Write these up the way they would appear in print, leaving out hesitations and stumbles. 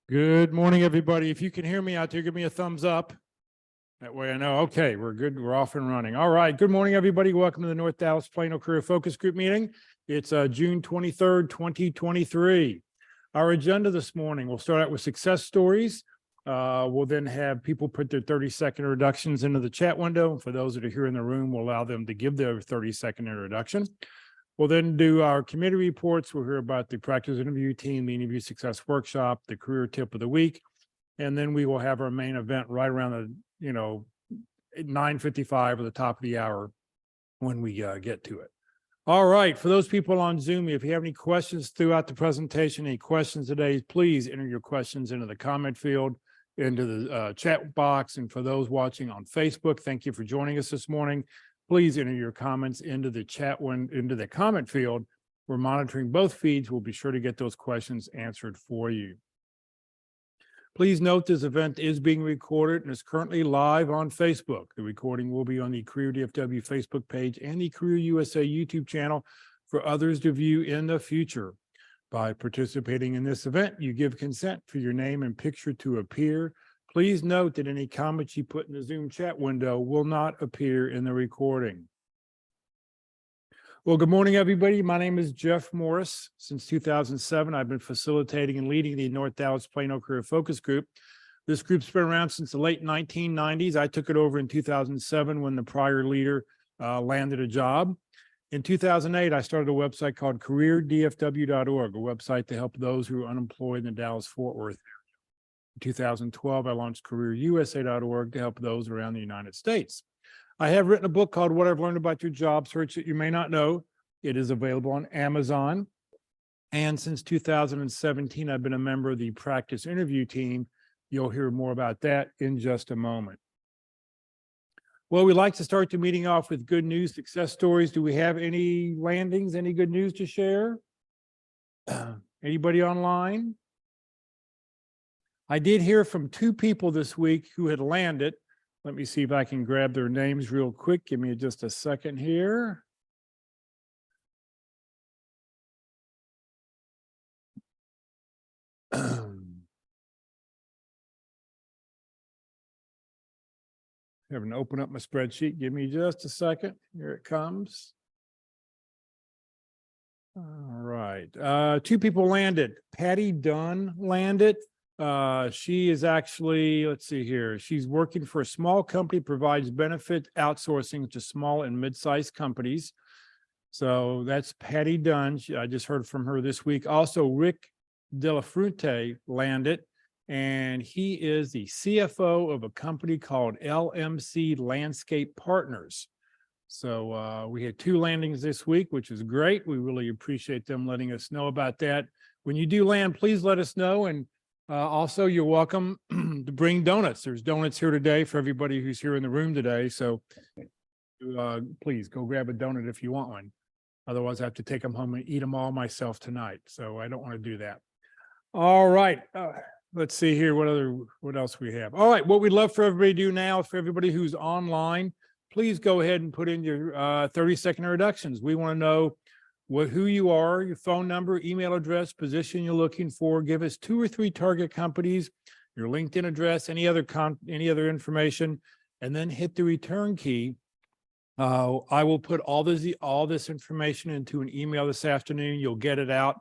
Good morning, everybody. If you can hear me out there, give me a thumbs up. That way I know, okay, we're good. We're off and running. All right. Good morning, everybody. Welcome to the North Dallas Plano Career Focus Group meeting. It's June 23rd, 2023. Our agenda this morning, we'll start out with success stories. We'll then have people put their 30-second introductions into the chat window. For those that are here in the room, we'll allow them to give their 30-second introduction. We'll then do our committee reports. We'll hear about the practice interview team, the interview success workshop, the career tip of the week. And then we will have our main event right around the, 9:55 or the top of the hour when we get to it. All right. For those people on Zoom, if you have any questions throughout the presentation, any questions today, please enter your questions into the comment field, into the chat box. And for those watching on Facebook, thank you for joining us this morning. Please enter your comments into the chat into the comment field. We're monitoring both feeds. We'll be sure to get those questions answered for you. Please note this event is being recorded and is currently live on Facebook. The recording will be on the Career DFW Facebook page and the Career USA YouTube channel for others to view in the future. By participating in this event, you give consent for your name and picture to appear. Please note that any comments you put in the Zoom chat window will not appear in the recording. Well, good morning, everybody. My name is Jeff Morris. Since 2007, I've been facilitating and leading the North Dallas Plano Career Focus Group. This group's been around since the late 1990s. I took it over in 2007 when the prior leader landed a job. In 2008, I started a website called careerdfw.org, a website to help those who are unemployed in the Dallas-Fort Worth area. In 2012, I launched careerusa.org to help those around the United States. I have written a book called What I've Learned About Your Job Search that you may not know. It is available on Amazon. And since 2017, I've been a member of the practice interview team. You'll hear more about that in just a moment. Well, we'd like to start the meeting off with good news, success stories. Do we have any landings, any good news to share? Anybody online? I did hear from 2 people this week who had landed. Let me see if I can grab their names real quick. Give me just a second here. Having to open up my spreadsheet. Give me just a second. Here it comes. All right. 2 people landed. Patty Dunn landed. She is actually, let's see here. She's working for a small company, provides benefit outsourcing to small and mid-sized companies. So that's Patty Dunn. I just heard from her this week. Also, Rick Delafrute landed, and he is the CFO of a company called LMC Landscape Partners. So we had 2 landings this week, which is great. We really appreciate them letting us know about that. When you do land, please let us know. And also, you're welcome to bring donuts. There's donuts here today for everybody who's here in the room today. So please go grab a donut if you want one. Otherwise, I have to take them home and eat them all myself tonight. So I don't want to do that. All right. Let's see here. What else we have? All right. What we'd love for everybody to do now, for everybody who's online, please go ahead and put in your 30-second introductions. We want to know who you are, your phone number, email address, position you're looking for. Give us 2 or 3 target companies, your LinkedIn address, any other information, and then hit the return key. I will put all this information into an email this afternoon. You'll get it out.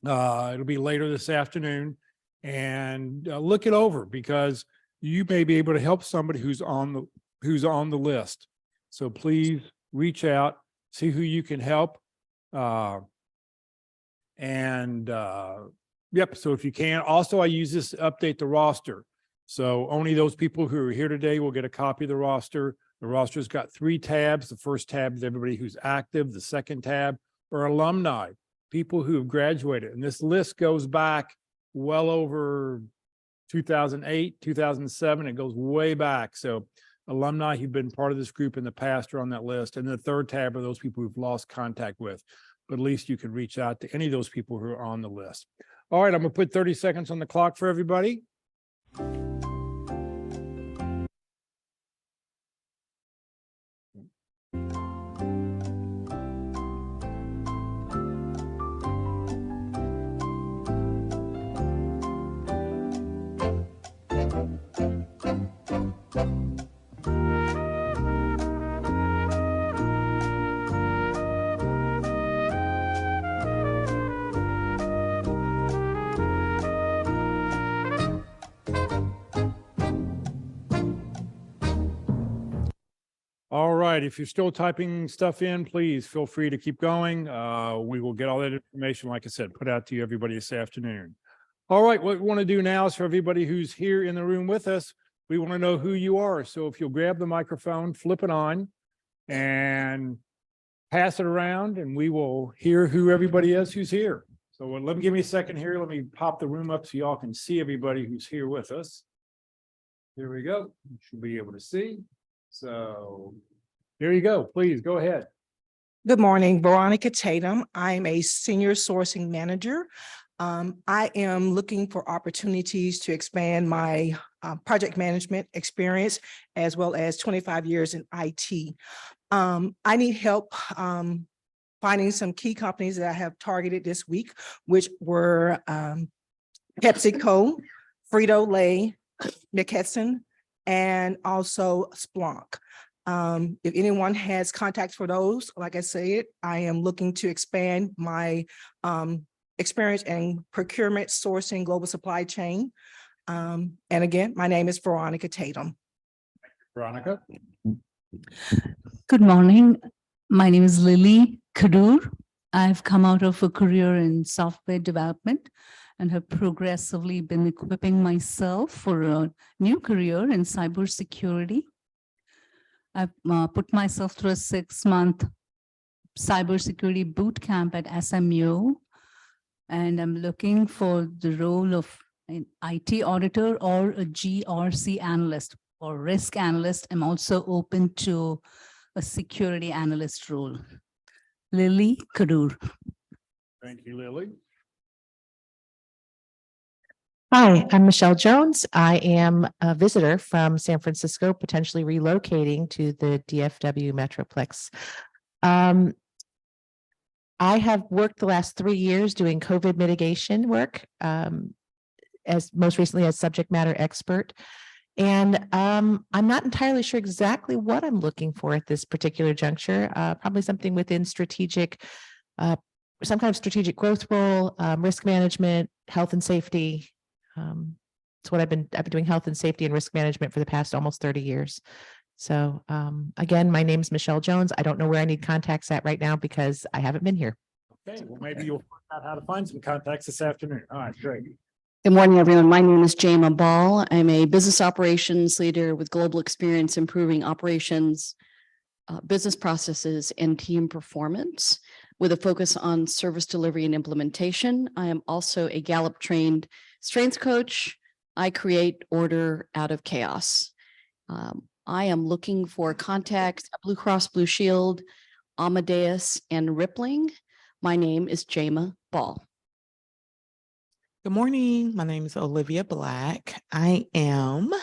It'll be later this afternoon, and look it over because you may be able to help somebody who's on the list. So please reach out, see who you can help. Yep. So if you can, also I use this to update the roster. So only those people who are here today will get a copy of the roster. The roster's got 3 tabs. The first tab is everybody who's active. The second tab are alumni, people who have graduated. And this list goes back well over 2008, 2007. It goes way back. So alumni who've been part of this group in the past are on that list. And the third tab are those people who've lost contact with. But at least you can reach out to any of those people who are on the list. All right, I'm going to put 30 seconds on the clock for everybody. right, if you're still typing stuff in, please feel free to keep going. We will get all that information, like I said, put out to you, everybody, this afternoon. All right, what we want to do now is for everybody who's here in the room with us, we want to know who you are. So if you'll grab the microphone, flip it on, and pass it around, and we will hear who everybody is who's here. So give me a second here. Let me pop the room up so y'all can see everybody who's here with us. There we go. You should be able to see. So there you go. Please go ahead. Good morning, Veronica Tatum. I'm a senior sourcing manager. I am looking for opportunities to expand my project management experience, as well as 25 years in IT. I need help finding some key companies that I have targeted this week, which were PepsiCo, Frito-Lay, McKesson, and also Splunk. If anyone has contacts for those, like I said, I am looking to expand my experience in procurement, sourcing, global supply chain. And again, my name is Veronica Tatum. Veronica. Good morning. My name is Lily Kadur. I've come out of a career in software development and have progressively been equipping myself for a new career in cybersecurity. I've put myself through a 6-month cybersecurity boot camp at SMU, and I'm looking for the role of an IT auditor or a GRC analyst or risk analyst. I'm also open to a security analyst role. Lily Kadur. Thank you, Lily. Hi, I'm Michelle Jones. I am a visitor from San Francisco, potentially relocating to the DFW Metroplex. I have worked the last 3 years doing COVID mitigation work, as most recently as subject matter expert. And I'm not entirely sure exactly what I'm looking for at this particular juncture. Probably something within strategic, some kind of strategic growth role, risk management, health and safety. It's what I've been doing, health and safety and risk management for the past almost 30 years. So again, my name is Michelle Jones. I don't know where I need contacts at right now because I haven't been here. Okay, well, maybe you'll find out how to find some contacts this afternoon. All right, great. Good morning, everyone. My name is Jama Ball. I'm a business operations leader with global experience improving operations, business processes, and team performance with a focus on service delivery and implementation. I am also a Gallup trained strengths coach. I create order out of chaos. I am looking for contacts at Blue Cross Blue Shield, Amadeus, and Rippling. My name is Jama Ball. Good morning. My name is Olivia Black. I am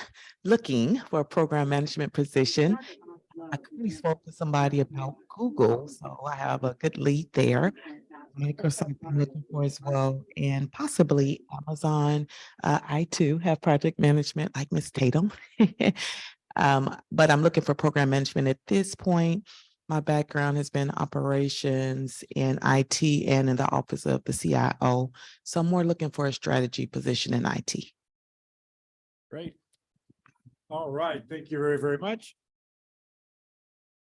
looking for a program management position. I currently spoke to somebody about Google, so I have a good lead there. Microsoft I'm looking for as well, and possibly Amazon. I too have project management like Miss Tatum, but I'm looking for program management at this point. My background has been operations in IT and in the office of the CIO. So I'm more looking for a strategy position in IT. Great. All right. Thank you very, very much.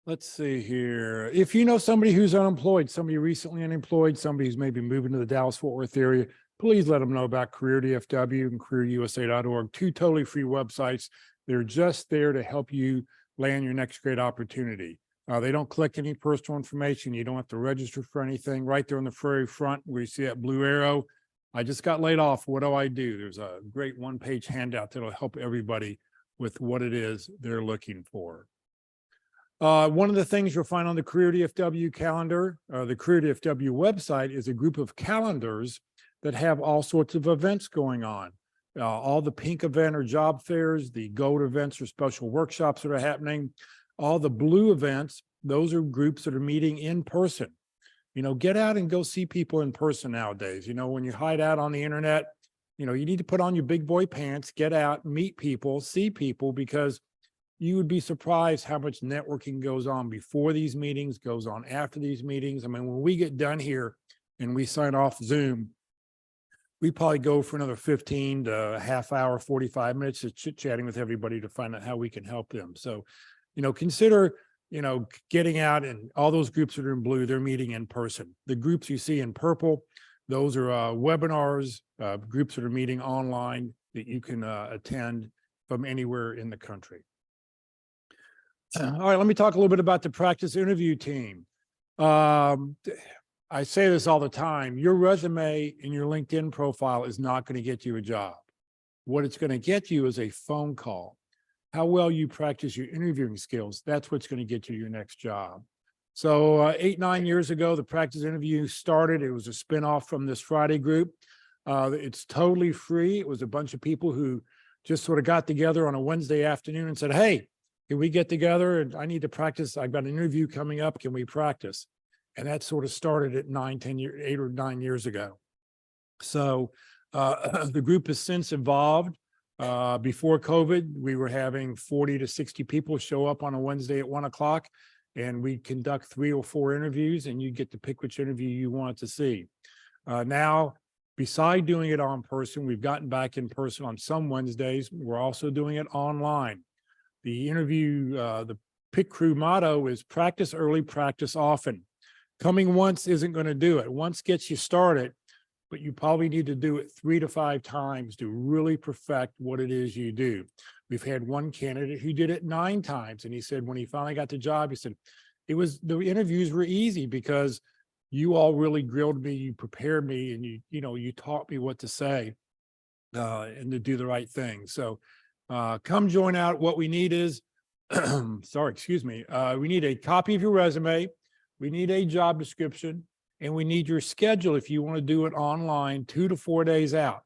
Let's see here. If you know somebody who's unemployed, somebody recently unemployed, somebody who's maybe moving to the Dallas-Fort Worth area, please let them know about Career DFW and careerusa.org, 2 totally free websites. They're just there to help you land your next great opportunity. They don't collect any personal information. You don't have to register for anything. Right there on the very front where you see that blue arrow, I just got laid off. What do I do? There's a great 1-page handout that'll help everybody with what it is they're looking for. One of the things you'll find on the Career DFW calendar, the Career DFW website, is a group of calendars that have all sorts of events going on. All the pink event or job fairs, the gold events or special workshops that are happening. All the blue events, those are groups that are meeting in person. You know, get out and go see people in person nowadays. You know, when you hide out on the internet, you know, you need to put on your big boy pants, get out, meet people, see people, because you would be surprised how much networking goes on before these meetings, goes on after these meetings. I mean, when we get done here and we sign off Zoom, we probably go for another 15 to a half hour, 45 minutes of chit-chatting with everybody to find out how we can help them. So, you know, consider, getting out, and all those groups that are in blue, they're meeting in person. The groups you see in purple, those are webinars, groups that are meeting online that you can attend from anywhere in the country. All right, let me talk a little bit about the practice interview team. I say this all the time, your resume and your LinkedIn profile is not going to get you a job. What it's going to get you is a phone call. How well you practice your interviewing skills, that's what's going to get you your next job. So 8-9 years ago, the practice interview started. It was a spinoff from this Friday group. It's totally free. It was a bunch of people who just sort of got together on a Wednesday afternoon and said, hey, can we get together? And I need to practice. I've got an interview coming up. Can we practice? And that sort of started at 8 or 9 years ago. So the group has since evolved. Before COVID, we were having 40 to 60 people show up on a Wednesday at 1 o'clock, and we conduct 3 or 4 interviews, and you get to pick which interview you want to see. Now, beside doing it on person, we've gotten back in person on some Wednesdays. We're also doing it online. The interview, the PIT crew motto is practice early, practice often. Coming once isn't going to do it. Once gets you started, but you probably need to do it 3 to 5 times to really perfect what it is you do. We've had one candidate who did it 9 times. And he said, when he finally got the job, he said, the interviews were easy because you all really grilled me, you prepared me, and you taught me what to say and to do the right thing. So come join out. What we need is, we need a copy of your resume. We need a job description, and we need your schedule if you want to do it online 2 to 4 days out.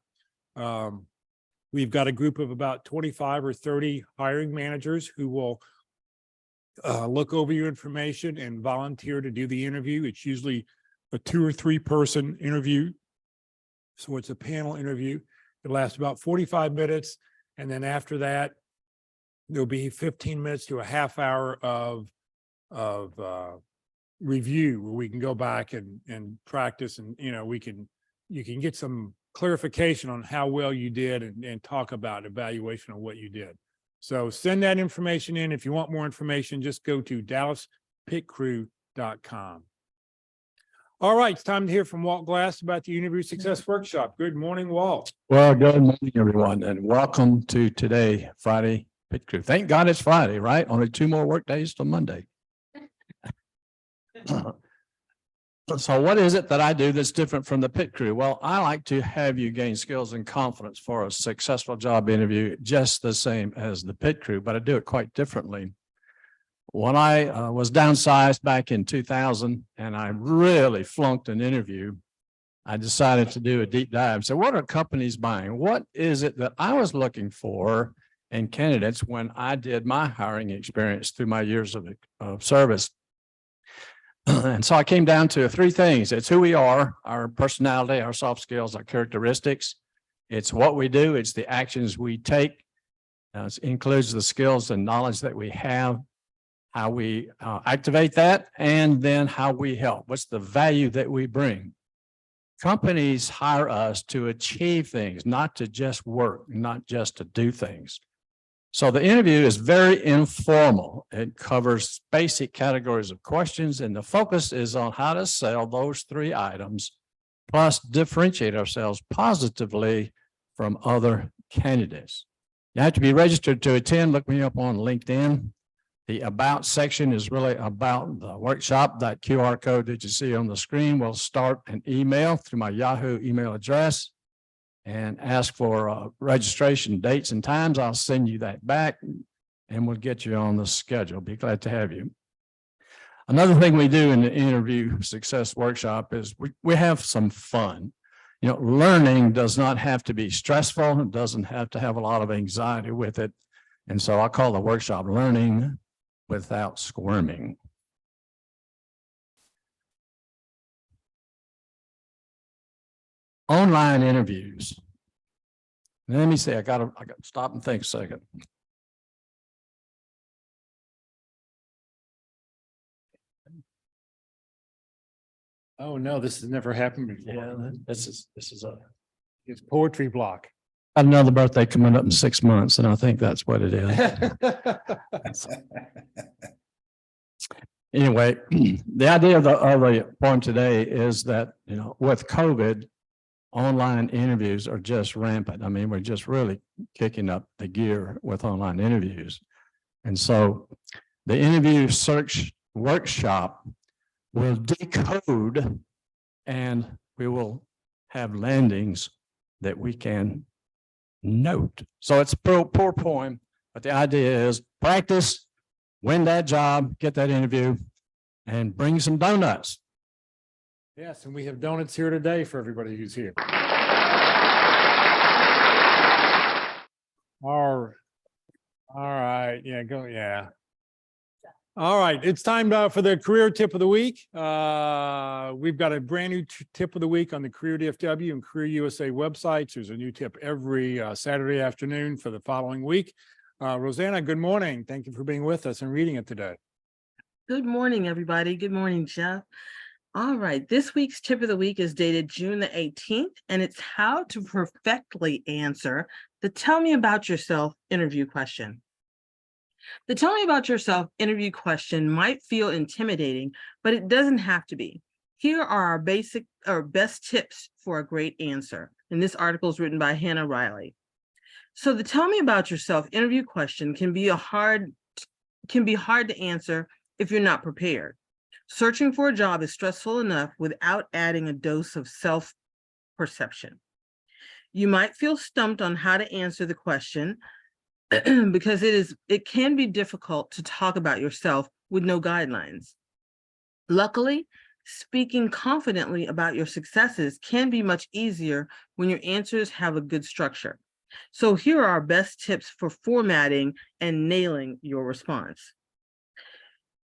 We've got a group of about 25 or 30 hiring managers who will look over your information and volunteer to do the interview. It's usually a 2 or 3 person interview. So it's a panel interview. It lasts about 45 minutes. And then after that, there'll be 15 minutes to a half hour of review where we can go back and practice, and you can get some clarification on how well you did and talk about evaluation of what you did. So send that information in. If you want more information, just go to dallaspitcrew.com. All right, it's time to hear from Walt Glass about the Interview Success Workshop. Good morning, Walt. Well, good morning, everyone, and welcome to today, Friday Pit Crew. Thank God it's Friday, right? Only 2 more work days till Monday. So what is it that I do that's different from the Pit Crew? Well, I like to have you gain skills and confidence for a successful job interview, just the same as the Pit Crew, but I do it quite differently. When I was downsized back in 2000 and I really flunked an interview, I decided to do a deep dive. So what are companies buying? What is it that I was looking for in candidates when I did my hiring experience through my years of service? And so I came down to 3 things. It's who we are, our personality, our soft skills, our characteristics. It's what we do. It's the actions we take. It includes the skills and knowledge that we have, how we activate that, and then how we help. What's the value that we bring? Companies hire us to achieve things, not to just work, not just to do things. So the interview is very informal. It covers basic categories of questions, and the focus is on how to sell those 3 items, plus differentiate ourselves positively from other candidates. You have to be registered to attend. Look me up on LinkedIn. The About section is really about the workshop. That QR code that you see on the screen will start an email through my Yahoo email address and ask for registration dates and times. I'll send you that back and we'll get you on the schedule. Be glad to have you. Another thing we do in the interview success workshop is we have some fun. Learning does not have to be stressful. It doesn't have to have a lot of anxiety with it. And so I call the workshop Learning Without Squirming. Online interviews. Let me see, I got to stop and think a second. Oh no, this has never happened before. Yeah, this is It's poetry block. got another birthday coming up in 6 months, and I think that's what it is. anyway, the idea of the point today is that, you know, with COVID, online interviews are just rampant. I mean, we're just really kicking up the gear with online interviews. And so the interview search workshop will decode, and we will have landings that we can note. So it's a poor poem, but the idea is practice, win that job, get that interview, and bring some donuts. Yes, and we have donuts here today for everybody who's here. All right, yeah, go, yeah. All right, it's time for the career tip of the week. We've got a brand new tip of the week on the Career DFW and Career USA websites. There's a new tip every Saturday afternoon for the following week. Rosanna, good morning. Thank you for being with us and reading it today. Good morning, everybody. Good morning, Jeff. All right, this week's tip of the week is dated June the 18th, and it's how to perfectly answer the tell me about yourself interview question. The tell me about yourself interview question might feel intimidating, but it doesn't have to be. Here are our best tips for a great answer. And this article is written by Hannah Riley. So the tell me about yourself interview question can be hard to answer if you're not prepared. Searching for a job is stressful enough without adding a dose of self-perception. You might feel stumped on how to answer the question because it can be difficult to talk about yourself with no guidelines. Luckily, speaking confidently about your successes can be much easier when your answers have a good structure. So here are our best tips for formatting and nailing your response.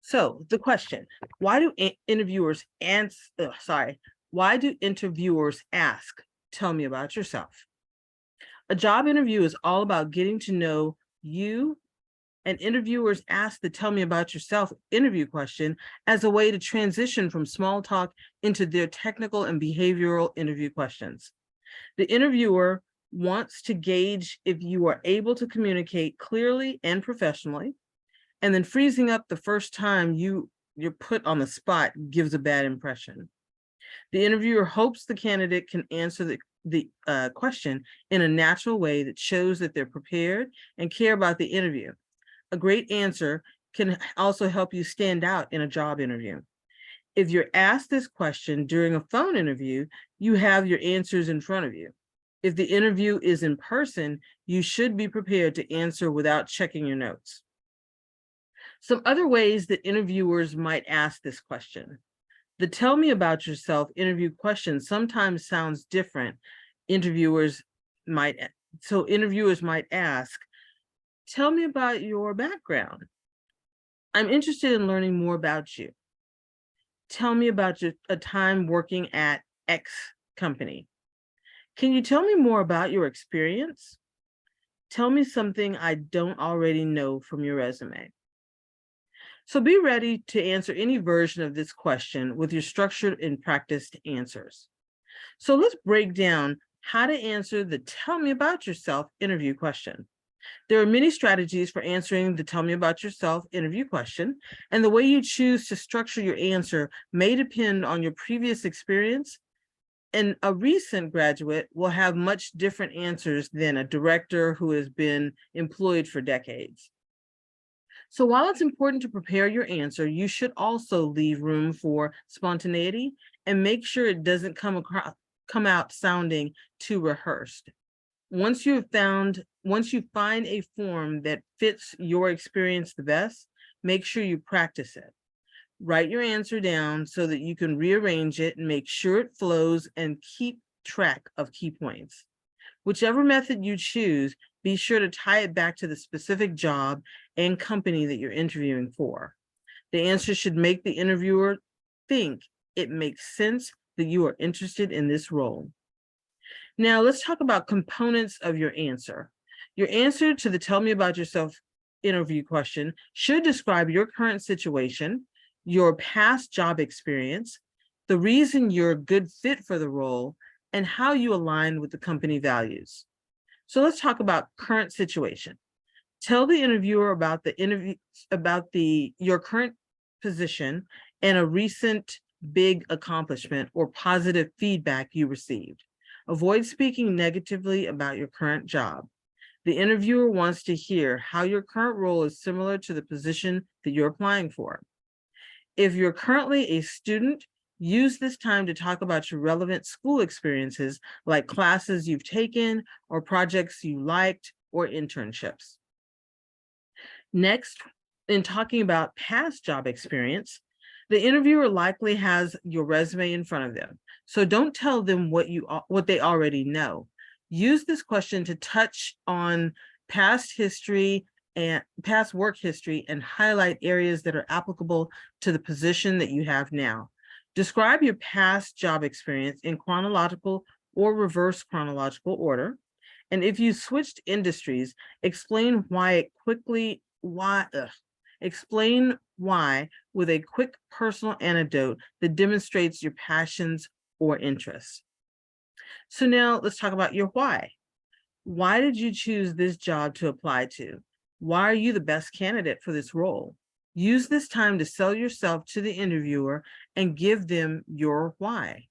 So the question, why do interviewers ask, tell me about yourself? A job interview is all about getting to know you, and interviewers ask the tell me about yourself interview question as a way to transition from small talk into their technical and behavioral interview questions. The interviewer wants to gauge if you are able to communicate clearly and professionally, and then freezing up the first time you're put on the spot gives a bad impression. The interviewer hopes the candidate can answer the question in a natural way that shows that they're prepared and care about the interview. A great answer can also help you stand out in a job interview. If you're asked this question during a phone interview, you have your answers in front of you. If the interview is in person, you should be prepared to answer without checking your notes. Some other ways that interviewers might ask this question. The tell me about yourself interview question sometimes sounds different. Interviewers might ask, tell me about your background. I'm interested in learning more about you. Tell me about a time working at X company. Can you tell me more about your experience? Tell me something I don't already know from your resume. So be ready to answer any version of this question with your structured and practiced answers. So let's break down how to answer the tell me about yourself interview question. There are many strategies for answering the tell me about yourself interview question, and the way you choose to structure your answer may depend on your previous experience, and a recent graduate will have much different answers than a director who has been employed for decades. So while it's important to prepare your answer, you should also leave room for spontaneity and make sure it doesn't come out sounding too rehearsed. Once you find a form that fits your experience the best, make sure you practice it. Write your answer down so that you can rearrange it and make sure it flows and keep track of key points. Whichever method you choose, be sure to tie it back to the specific job and company that you're interviewing for. The answer should make the interviewer think it makes sense that you are interested in this role. Now let's talk about components of your answer. Your answer to the tell me about yourself interview question should describe your current situation, your past job experience, the reason you're a good fit for the role, and how you align with the company values. So let's talk about current situation. Tell the interviewer about your current position and a recent big accomplishment or positive feedback you received. Avoid speaking negatively about your current job. The interviewer wants to hear how your current role is similar to the position that you're applying for. If you're currently a student, use this time to talk about your relevant school experiences, like classes you've taken or projects you liked or internships. Next, in talking about past job experience, the interviewer likely has your resume in front of them. So don't tell them what they already know. Use this question to touch on past history and past work history and highlight areas that are applicable to the position that you have now. Describe your past job experience in chronological or reverse chronological order. And if you switched industries, explain why with a quick personal anecdote that demonstrates your passions or interests. So now let's talk about your why. Why did you choose this job to apply to? Why are you the best candidate for this role? Use this time to sell yourself to the interviewer and give them your why.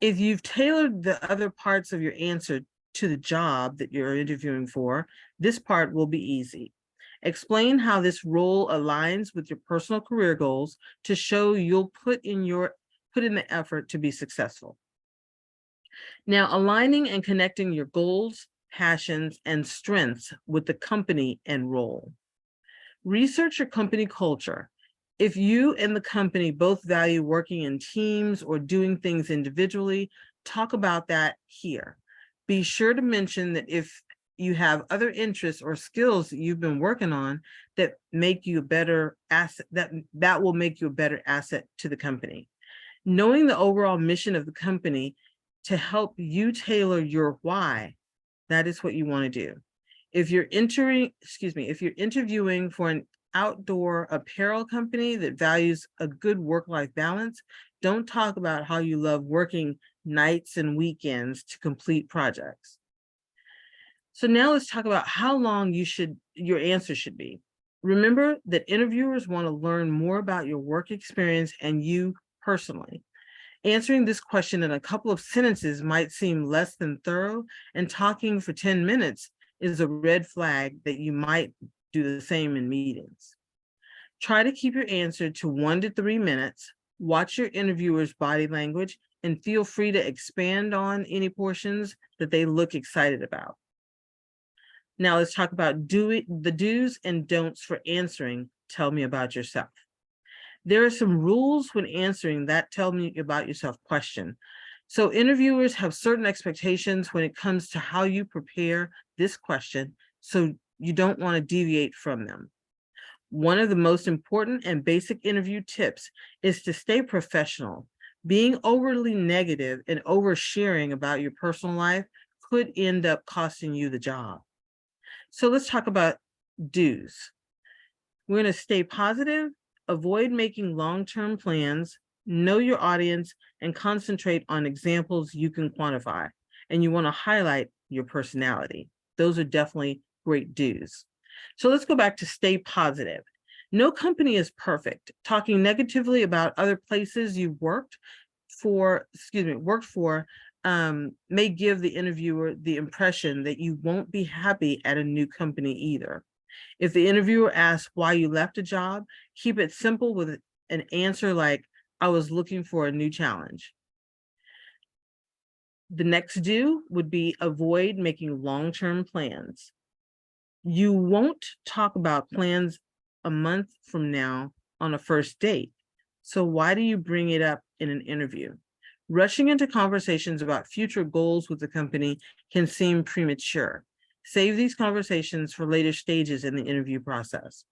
If you've tailored the other parts of your answer to the job that you're interviewing for, this part will be easy. Explain how this role aligns with your personal career goals to show you'll put in the effort to be successful. Now, aligning and connecting your goals, passions, and strengths with the company and role. Research your company culture. If you and the company both value working in teams or doing things individually, talk about that here. Be sure to mention that if you have other interests or skills that you've been working on that make you a better asset, that will make you a better asset to the company. Knowing the overall mission of the company to help you tailor your why, that is what you want to do. If you're interviewing for an outdoor apparel company that values a good work-life balance, don't talk about how you love working nights and weekends to complete projects. So now let's talk about how long your answer should be. Remember that interviewers want to learn more about your work experience and you personally. Answering this question in a couple of sentences might seem less than thorough, and talking for 10 minutes is a red flag that you might do the same in meetings. Try to keep your answer to 1 to 3 minutes. Watch your interviewer's body language and feel free to expand on any portions that they look excited about. Now let's talk about the do's and don'ts for answering "Tell me about yourself." There are some rules when answering that "Tell me about yourself" question. So interviewers have certain expectations when it comes to how you prepare this question, so you don't want to deviate from them. One of the most important and basic interview tips is to stay professional. Being overly negative and oversharing about your personal life could end up costing you the job. So let's talk about do's. We're going to stay positive, avoid making long-term plans, know your audience, and concentrate on examples you can quantify. And you want to highlight your personality. Those are definitely great do's. So let's go back to stay positive. No company is perfect. Talking negatively about other places you've worked for may give the interviewer the impression that you won't be happy at a new company either. If the interviewer asks why you left a job, keep it simple with an answer like, "I was looking for a new challenge." The next do would be avoid making long-term plans. You won't talk about plans a month from now on a first date. So why do you bring it up in an interview? Rushing into conversations about future goals with the company can seem premature. Save these conversations for later stages in the interview process.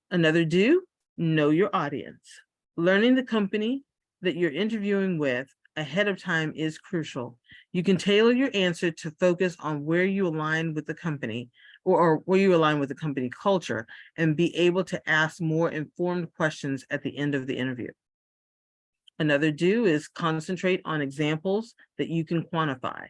Another do, know your audience. Learning the company that you're interviewing with ahead of time is crucial. You can tailor your answer to focus on where you align with the company or where you align with the company culture and be able to ask more informed questions at the end of the interview. Another do is concentrate on examples that you can quantify.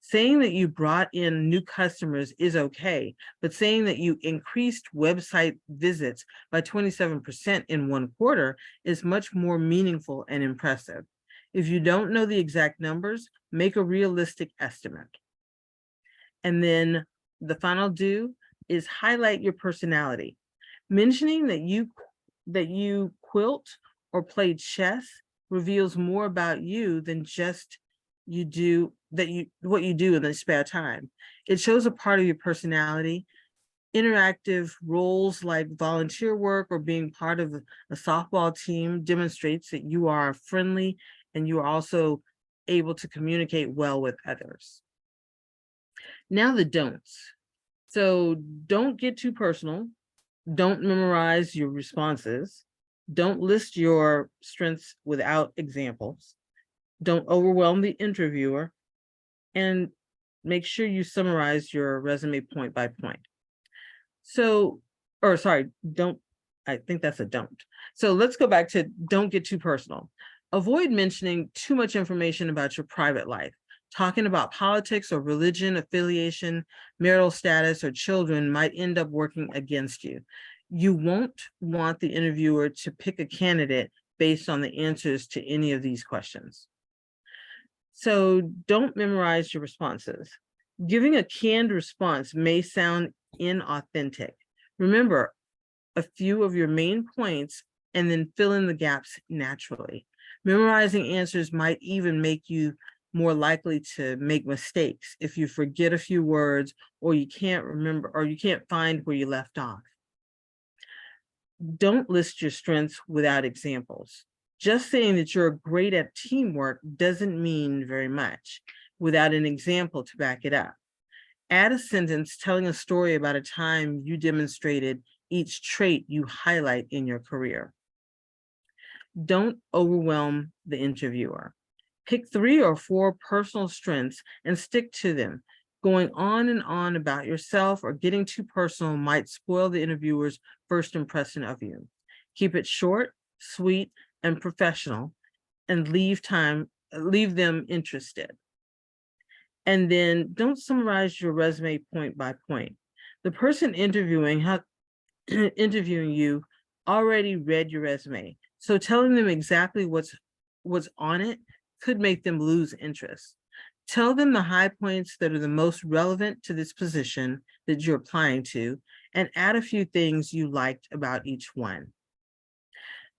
Saying that you brought in new customers is okay, but saying that you increased website visits by 27% in one quarter is much more meaningful and impressive. If you don't know the exact numbers, make a realistic estimate. And then the final do is highlight your personality. Mentioning that you quilt or play chess reveals more about you than just what you do in the spare time. It shows a part of your personality. Interactive roles like volunteer work or being part of a softball team demonstrates that you are friendly and you are also able to communicate well with others. Now the don'ts. So don't get too personal. Don't memorize your responses. Don't list your strengths without examples. Don't overwhelm the interviewer, and make sure you summarize your resume point by point. I think that's a don't. So let's go back to don't get too personal. Avoid mentioning too much information about your private life. Talking about politics or religion, affiliation, marital status, or children might end up working against you. You won't want the interviewer to pick a candidate based on the answers to any of these questions. So don't memorize your responses. Giving a canned response may sound inauthentic. Remember a few of your main points and then fill in the gaps naturally. Memorizing answers might even make you more likely to make mistakes if you forget a few words or you can't remember or you can't find where you left off. Don't list your strengths without examples. Just saying that you're great at teamwork doesn't mean very much without an example to back it up. Add a sentence telling a story about a time you demonstrated each trait you highlight in your career. Don't overwhelm the interviewer. Pick 3 or 4 personal strengths and stick to them. Going on and on about yourself or getting too personal might spoil the interviewer's first impression of you. Keep it short, sweet, and professional, and leave them interested. And then don't summarize your resume point by point. The person interviewing you already read your resume, so telling them exactly what's on it could make them lose interest. Tell them the high points that are the most relevant to this position that you're applying to, and add a few things you liked about each one.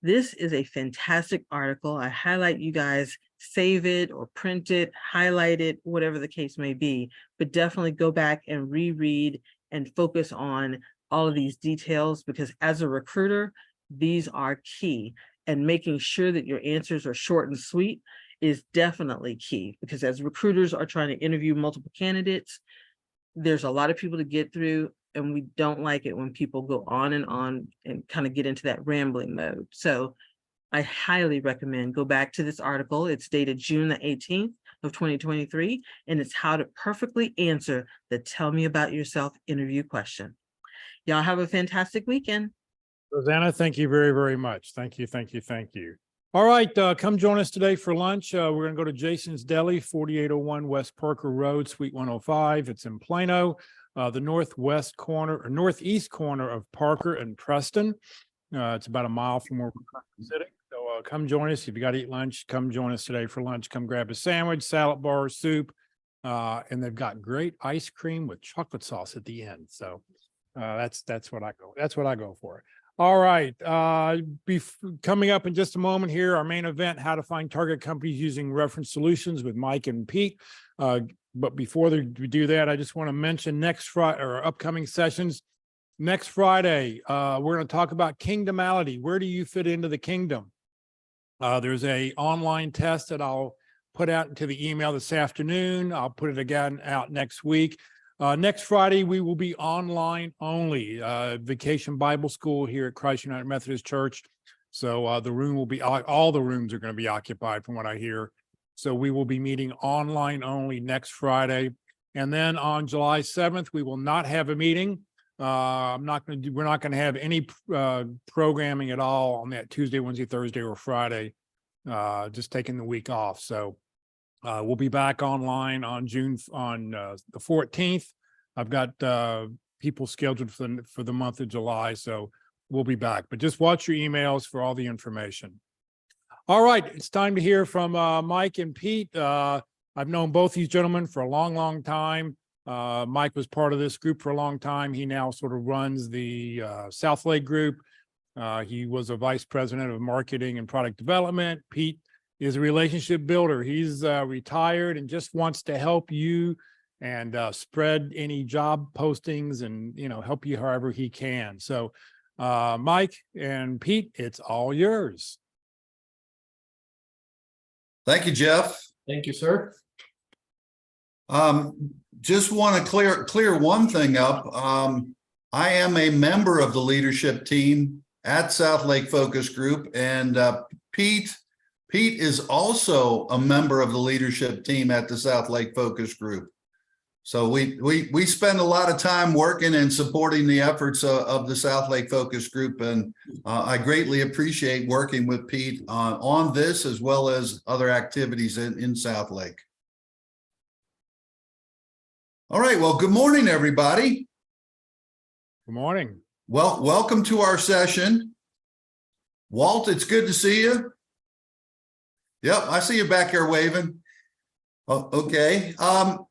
This is a fantastic article. I highlight you guys save it or print it, highlight it, whatever the case may be, but definitely go back and reread and focus on all of these details, because as a recruiter, these are key, and making sure that your answers are short and sweet is definitely key, because as recruiters are trying to interview multiple candidates, there's a lot of people to get through, and we don't like it when people go on and kind of get into that rambling mode. So I highly recommend go back to this article. It's dated June the 18th of 2023, and it's how to perfectly answer the tell me about yourself interview question. Y'all have a fantastic weekend. Rosanna, thank you very, very much. Thank you, thank you, thank you. All right, come join us today for lunch. We're going to go to Jason's Deli, 4801 West Parker Road, Suite 105. It's in Plano, the northeast corner of Parker and Preston. It's about a mile from where we're sitting. So come join us. If you got to eat lunch, come join us today for lunch. Come grab a sandwich, salad bar, soup, and they've got great ice cream with chocolate sauce at the end. So that's what I go. That's what I go for. All right. Coming up in just a moment here, our main event, how to find target companies using reference solutions with Mike and Pete. But before we do that, I just want to mention next Friday or upcoming sessions. Next Friday, we're going to talk about kingdomality. Where do you fit into the kingdom? There's a online test that I'll put out into the email this afternoon. I'll put it again out next week. Next Friday, we will be online only, Vacation Bible School here at Christ United Methodist Church. So the room will be, all the rooms are going to be occupied from what I hear. So we will be meeting online only next Friday. And then on July 7th, we will not have a meeting. We're not going to have any programming at all on that Tuesday, Wednesday, Thursday, or Friday, just taking the week off. So We'll be back online on the 14th. I've got people scheduled for the month of July, so we'll be back. But just watch your emails for all the information. All right, it's time to hear from Mike and Pete. I've known both these gentlemen for a long, long time. Mike was part of this group for a long time. He now sort of runs the South Lake group. He was a vice president of marketing and product development. Pete is a relationship builder. He's retired and just wants to help you and spread any job postings and, help you however he can. So Mike and Pete, it's all yours. Thank you, Jeff. Thank you, sir. Just want to clear one thing up. I am a member of the leadership team at South Lake Focus Group, and Pete is also a member of the leadership team at the South Lake Focus Group. So we spend a lot of time working and supporting the efforts of the South Lake Focus Group, and I greatly appreciate working with Pete on this as well as other activities in South Lake. All right, well, good morning, everybody. Good morning. Well, welcome to our session. Walt, it's good to see you. Yep, I see you back here waving. Oh, okay.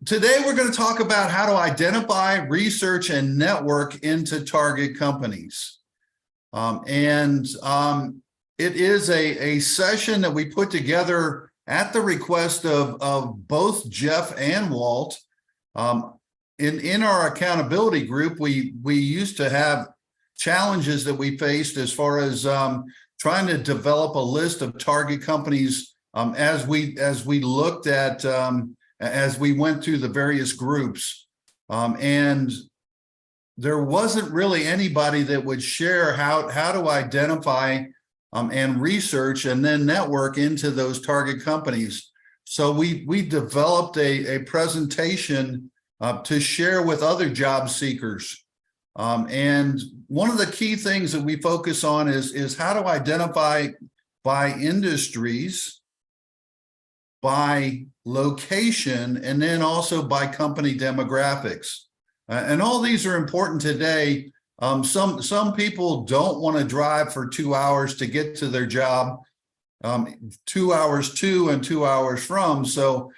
Today we're going to talk about how to identify, research, and network into target companies. It is a session that we put together at the request of both Jeff and Walt. In our accountability group, we used to have challenges that we faced as far as trying to develop a list of target companies as we looked at as we went through the various groups, and there wasn't really anybody that would share how to identify and research and then network into those target companies. So we developed a presentation to share with other job seekers. And one of the key things that we focus on is how to identify by industries, by location, and then also by company demographics. And all these are important today. Some people don't want to drive for 2 hours to get to their job, 2 hours to and 2 hours from. So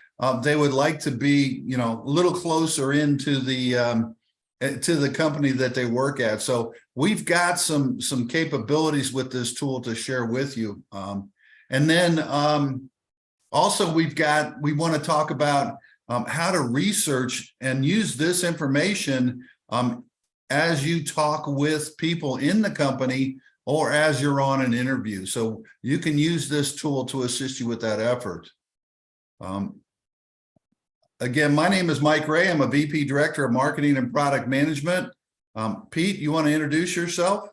they would like to be, a little closer into to the company that they work at. So we've got some capabilities with this tool to share with you. And then also we want to talk about how to research and use this information as you talk with people in the company or as you're on an interview. So you can use this tool to assist you with that effort. Again, my name is Mike Ray. I'm a VP Director of Marketing and Product Management. Pete, you want to introduce yourself?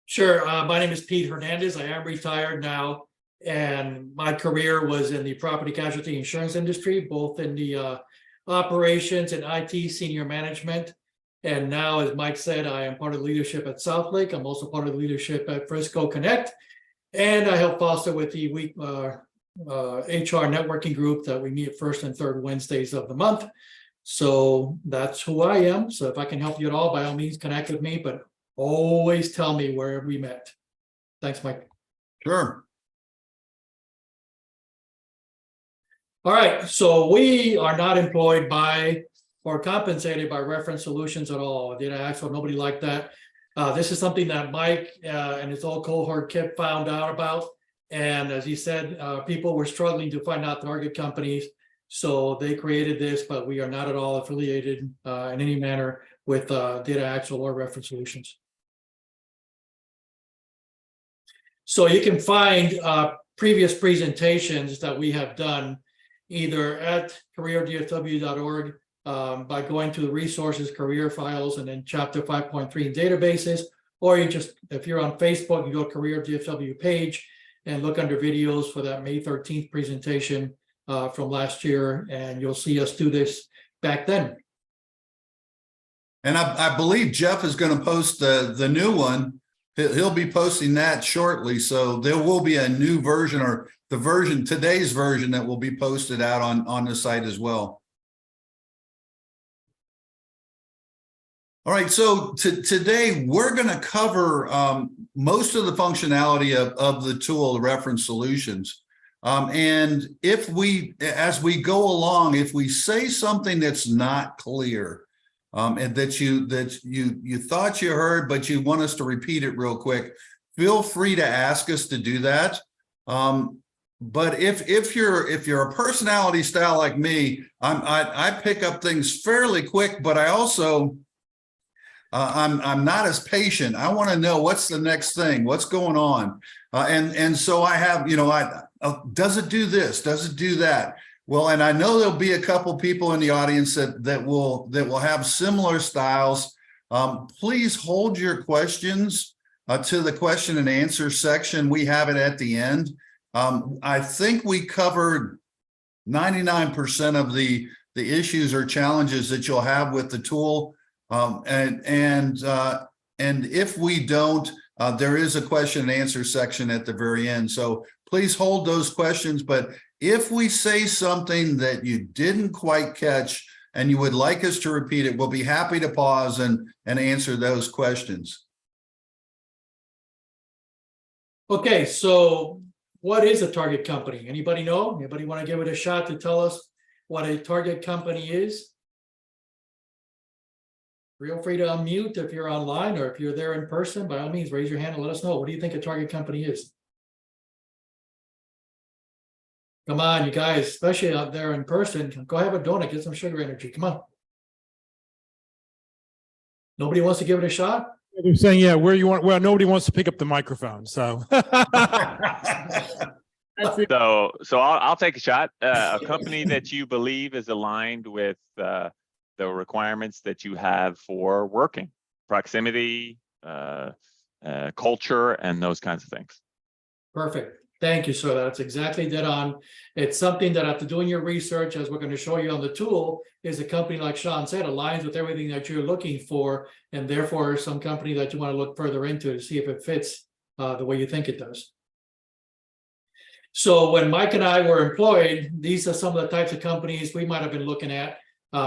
Sure. My name is Pete Hernandez. I am retired now, and my career was in the property casualty insurance industry, both in the operations and IT senior management. And now, as Mike said, I am part of the leadership at South Lake. I'm also part of the leadership at Frisco Connect, and I help foster with the HR networking group that we meet first and third Wednesdays of the month. So that's who I am. So if I can help you at all, by all means, connect with me, but always tell me where we met. Thanks, Mike. Sure. All right. So we are not employed by or compensated by Reference Solutions at all. Data Actual, nobody like that. This is something that Mike and his old cohort Kip found out about. And as he said, people were struggling to find out target companies. So they created this, but we are not at all affiliated in any manner with Data Actual or Reference Solutions. So you can find previous presentations that we have done either at careerdfw.org by going to the resources, career files, and then chapter 5.3 databases, or you just, if you're on Facebook, you go to Career DFW page and look under videos for that May 13th presentation from last year, and you'll see us do this back then. And I believe Jeff is going to post the new one He'll be posting that shortly. So there will be a new version, or today's version, that will be posted out on the site as well. All right, so today we're going to cover most of the functionality of the tool, the reference solutions. And as we go along, if we say something that's not clear, and that you thought you heard, but you want us to repeat it real quick, feel free to ask us to do that. But if you're a personality style like me, I pick up things fairly quick, but I also I'm not as patient. I want to know what's the next thing, what's going on, and so I have, does it do this? Does it do that? Well, and I know there'll be a couple people in the audience that will have similar styles. Please hold your questions to the question and answer section. We have it at the end. I think we covered 99% of the issues or challenges that you'll have with the tool. And if we don't, there is a question and answer section at the very end. So please hold those questions. But if we say something that you didn't quite catch and you would like us to repeat it, we'll be happy to pause and answer those questions. Okay, so what is a target company? Anybody know? Anybody want to give it a shot to tell us what a target company is? Feel free to unmute if you're online, or if you're there in person, by all means, raise your hand and let us know. What do you think a target company is? Come on, you guys, especially out there in person, go have a donut, get some sugar energy. Come on. Nobody wants to give it a shot? They're saying, yeah, where you want, well, nobody wants to pick up the microphone, so. So I'll take a shot. A company that you believe is aligned with the requirements that you have for working, proximity, culture, and those kinds of things. Perfect. Thank you, sir. That's exactly dead on. It's something that after doing your research, as we're going to show you on the tool, is a company, like Sean said, aligns with everything that you're looking for, and therefore some company that you want to look further into to see if it fits the way you think it does. So when Mike and I were employed, these are some of the types of companies we might have been looking at.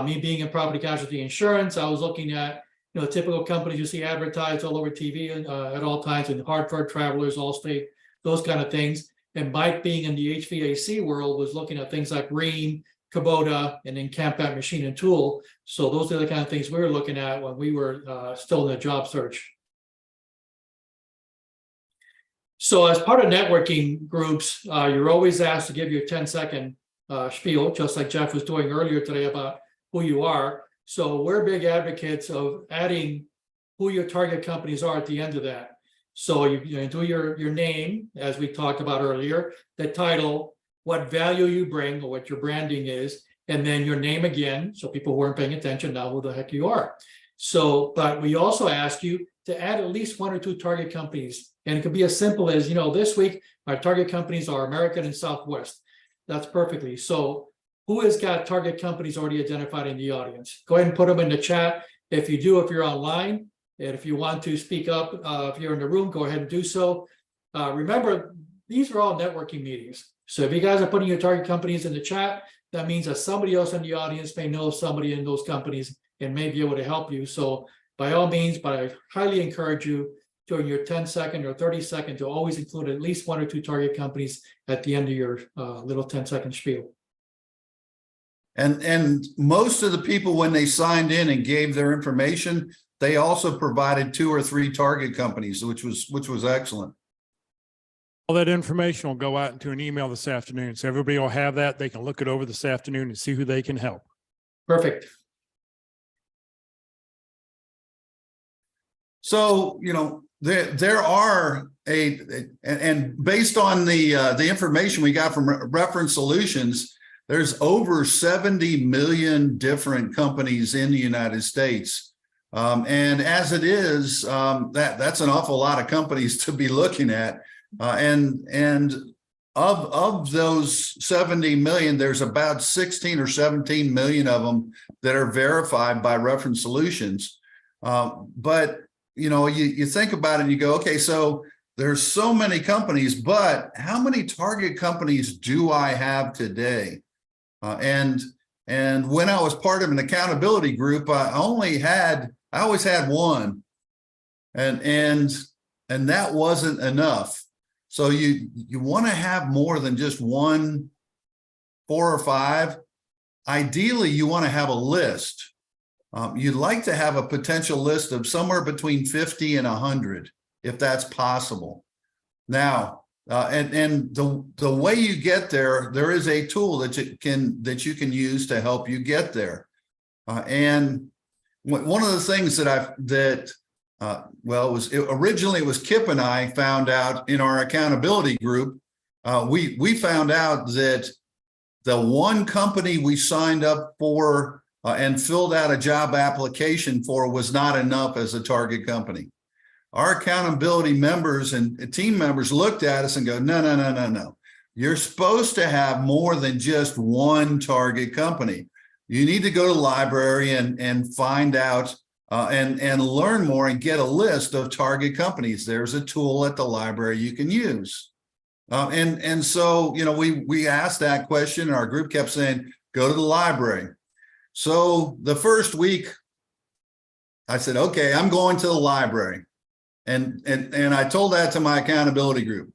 Me being in property casualty insurance, I was looking at typical companies you see advertised all over TV at all times, in Hartford, Travelers, Allstate, those kind of things. And Mike, being in the HVAC world, was looking at things like Rheem, Kubota, and then Campat Machine and Tool. So those are the kind of things we were looking at when we were still in the job search. So as part of networking groups, you're always asked to give your 10-second spiel, just like Jeff was doing earlier today about who you are. So we're big advocates of adding who your target companies are at the end of that. So you do your name, as we talked about earlier, the title, what value you bring, or what your branding is, and then your name again, so people who weren't paying attention know who the heck you are. So, but we also ask you to add at least 1 or 2 target companies. And it could be as simple as, this week, our target companies are American and Southwest. That's perfectly. So who has got target companies already identified in the audience? Go ahead and put them in the chat. If you do, if you're online, and if you want to speak up, if you're in the room, go ahead and do so. Remember, these are all networking meetings. So if you guys are putting your target companies in the chat, that means that somebody else in the audience may know somebody in those companies and may be able to help you. So by all means, but I highly encourage you during your 10-second or 30-second to always include at least 1 or 2 target companies at the end of your little 10-second spiel. And most of the people, when they signed in and gave their information, they also provided 2 or 3 target companies, which was excellent. All that information will go out into an email this afternoon. So everybody will have that. They can look it over this afternoon and see who they can help. Perfect. So, there are and based on the information we got from Reference Solutions, there's over 70 million different companies in the United States. And as it is, that's an awful lot of companies to be looking at. And of those 70 million, there's about 16 or 17 million of them that are verified by Reference Solutions. But you think about it and you go, okay, so there's so many companies, but how many target companies do I have today? And when I was part of an accountability group, I always had one, and that wasn't enough. So you want to have more than just 1, 4 or 5. Ideally, you want to have a list. You'd like to have a potential list of somewhere between 50 and 100, if that's possible. Now, and the way you get there is a tool that you can use to help you get there. And one of the things originally it was Kip and I found out in our accountability group. We found out that the one company we signed up for and filled out a job application for was not enough as a target company. Our accountability members and team members looked at us and go, no. You're supposed to have more than just one target company. You need to go to the library and find out and learn more and get a list of target companies. There's a tool at the library you can use. And so, we asked that question and our group kept saying, go to the library. So the first week I said, okay, I'm going to the library. And I told that to my accountability group.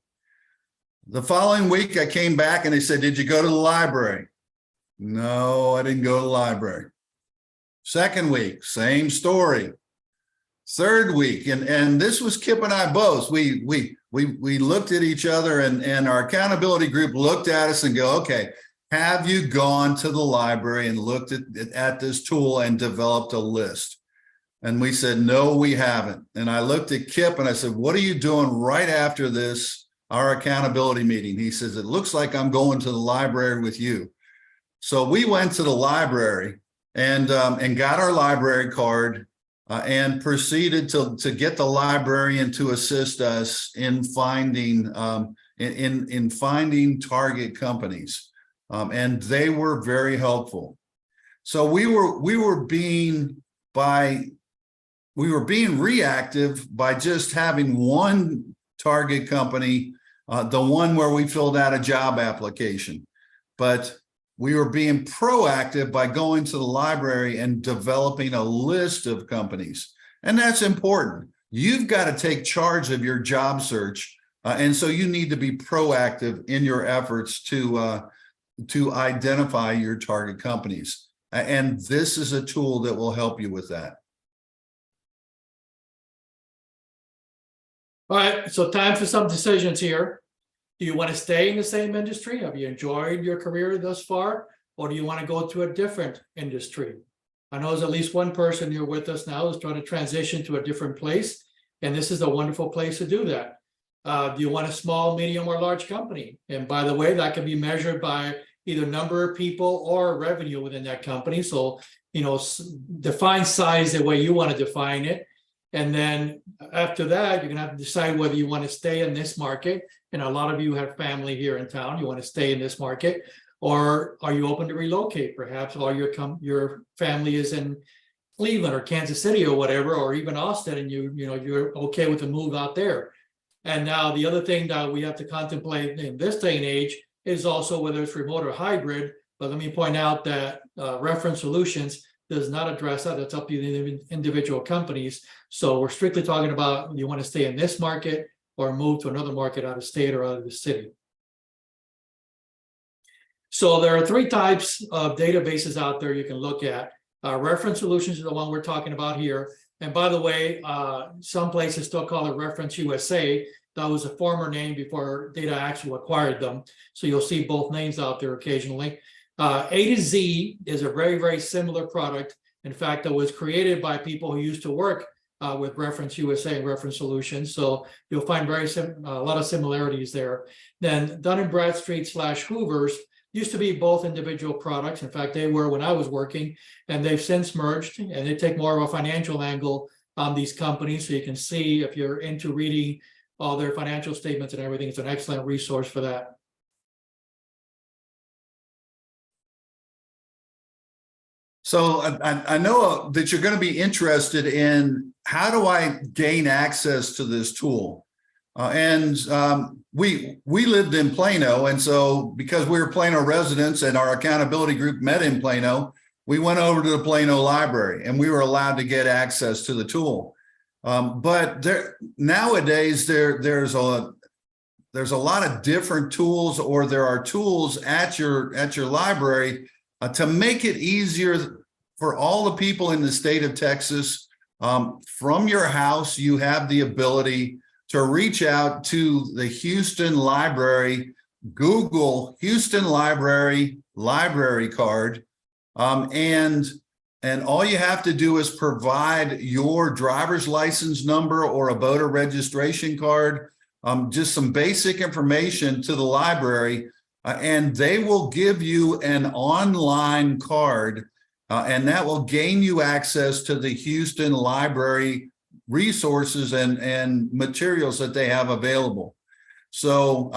The following week I came back and they said, did you go to the library? No, I didn't go to the library. Second week, same story. Third week, and this was Kip and I both. We looked at each other and our accountability group looked at us and go, okay, have you gone to the library and looked at this tool and developed a list? And we said, no, we haven't. And I looked at Kip and I said, what are you doing right after our accountability meeting? He says, it looks like I'm going to the library with you. So we went to the library and got our library card and proceeded to get the librarian to assist us in finding finding target companies. And they were very helpful. So we were being reactive by just having one target company, the one where we filled out a job application. But we were being proactive by going to the library and developing a list of companies. And that's important. You've got to take charge of your job search. And so you need to be proactive in your efforts to identify your target companies. And this is a tool that will help you with that. All right, so time for some decisions here. Do you want to stay in the same industry? Have you enjoyed your career thus far? Or do you want to go to a different industry? I know there's at least one person here with us now who's trying to transition to a different place. And this is a wonderful place to do that. Do you want a small, medium, or large company? And by the way, that can be measured by either number of people or revenue within that company. So, define size the way you want to define it. And then after that, you're going to have to decide whether you want to stay in this market. And a lot of you have family here in town. You want to stay in this market, or are you open to relocate? Perhaps all your family is in Cleveland or Kansas City or whatever, or even Austin, and you're okay with the move out there. And now the other thing that we have to contemplate in this day and age is also whether it's remote or hybrid. But let me point out that Reference Solutions does not address that. That's up to the individual companies. So we're strictly talking about, you want to stay in this market or move to another market out of state or out of the city. So there are 3 types of databases out there you can look at. Reference Solutions is the one we're talking about here. And by the way, some places still call it Reference USA. That was a former name before Data Actual acquired them. So you'll see both names out there occasionally. A to Z is a very, very similar product. In fact, it was created by people who used to work with Reference USA and Reference Solutions. So you'll find a lot of similarities there. Then Dun & Bradstreet / Hoover's used to be both individual products. In fact, they were when I was working, and they've since merged, and they take more of a financial angle on these companies. So you can see, if you're into reading all their financial statements and everything, it's an excellent resource for that. So I know that you're going to be interested in how do I gain access to this tool? We lived in Plano, and so because we were Plano residents and our accountability group met in Plano, we went over to the Plano library and we were allowed to get access to the tool. But nowadays there's a lot of different tools, or there are tools at your library to make it easier for all the people in the state of Texas. From your house, you have the ability to reach out to the Houston Library, Google Houston Library card, and all you have to do is provide your driver's license number or a voter registration card, just some basic information to the library, and they will give you an online card, and that will gain you access to the Houston Library resources and materials that they have available. So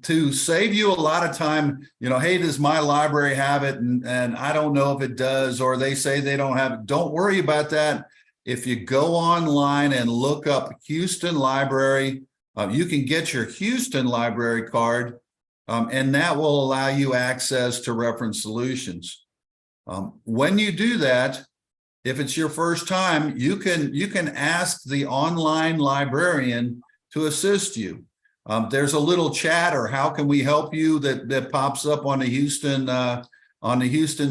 to save you a lot of time, hey, does my library have it? And I don't know if it does, or they say they don't have it. Don't worry about that. If you go online and look up Houston Library, you can get your Houston Library card, and that will allow you access to reference solutions. When you do that, if it's your first time, you can ask the online librarian to assist you. There's a little chat, or how can we help you, that pops up on the Houston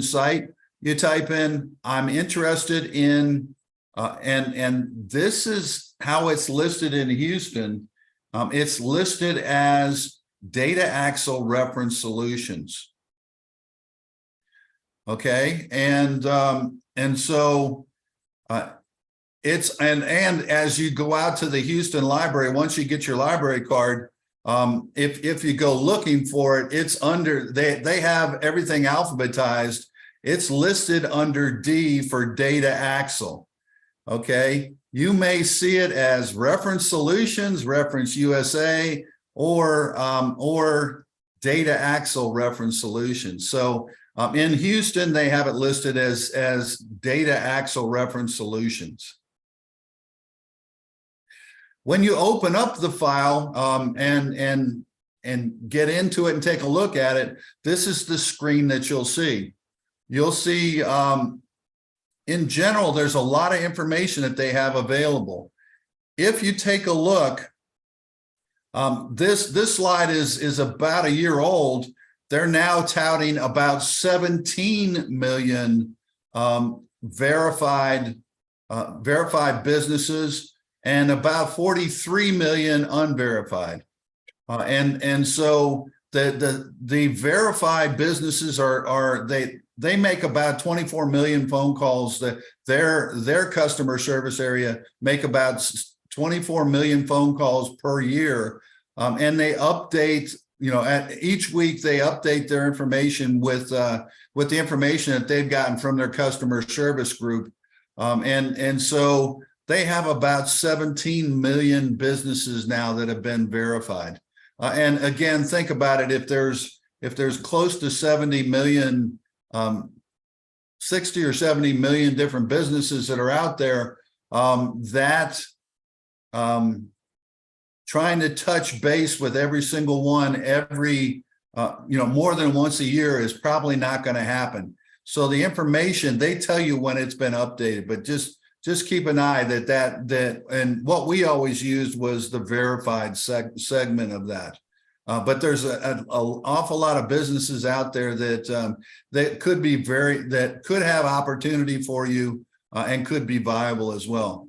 site. You type in, I'm interested in, and this is how it's listed in Houston. It's listed as Data Axle Reference Solutions. Okay, and so it's and as you go out to the Houston Library, once you get your library card, if you go looking for it, it's under, they have everything alphabetized. It's listed under D for Data Axle. Okay, you may see it as Reference Solutions, Reference USA, or Data Axle Reference Solutions. So in Houston, they have it listed as Data Axle Reference Solutions. When you open up the file and get into it and take a look at it, this is the screen that you'll see. You'll see, in general, there's a lot of information that they have available. If you take a look, this slide is about a year old. They're now touting about 17 million verified businesses and about 43 million unverified. And so the verified businesses they make about 24 million phone calls. That their customer service area make about 24 million phone calls per year, and they update. At each week they update their information with the information that they've gotten from their customer service group, and so they have about 17 million businesses now that have been verified. And again, think about it: if there's close to 70 million, 60 or 70 million different businesses that are out there, trying to touch base with every single one more than once a year is probably not going to happen. So the information, they tell you when it's been updated, but just keep an eye that and what we always used was the verified segment of that. But there's an awful lot of businesses out there that could have opportunity for you and could be viable as well.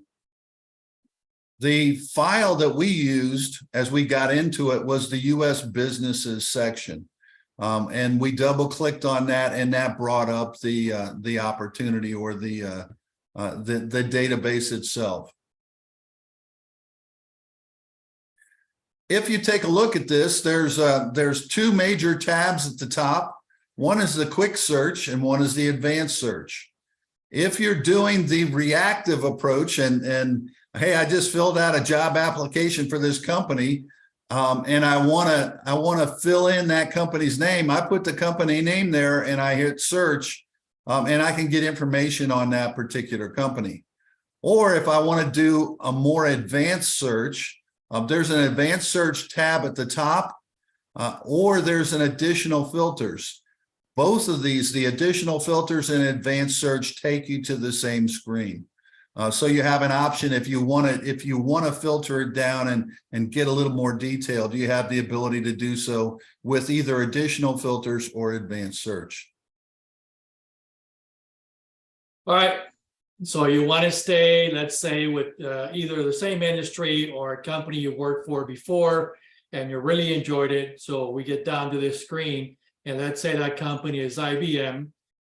The file that we used as we got into it was the U.S. businesses section. And we double clicked on that, and that brought up the opportunity, or the database itself. If you take a look at this, there's two major tabs at the top. One is the quick search and one is the advanced search. If you're doing the reactive approach and hey, I just filled out a job application for this company, and I want to fill in that company's name. I put the company name there and I hit search. and I can get information on that particular company. Or if I want to do a more advanced search, there's an advanced search tab at the top, or there's an additional filters. Both of these, the additional filters and advanced search, take you to the same screen. So you have an option if you want to filter it down and get a little more detailed, you have the ability to do so with either additional filters or advanced search. All right. So you want to stay, let's say, with either the same industry or a company you worked for before, and you really enjoyed it. So we get down to this screen, and let's say that company is IBM.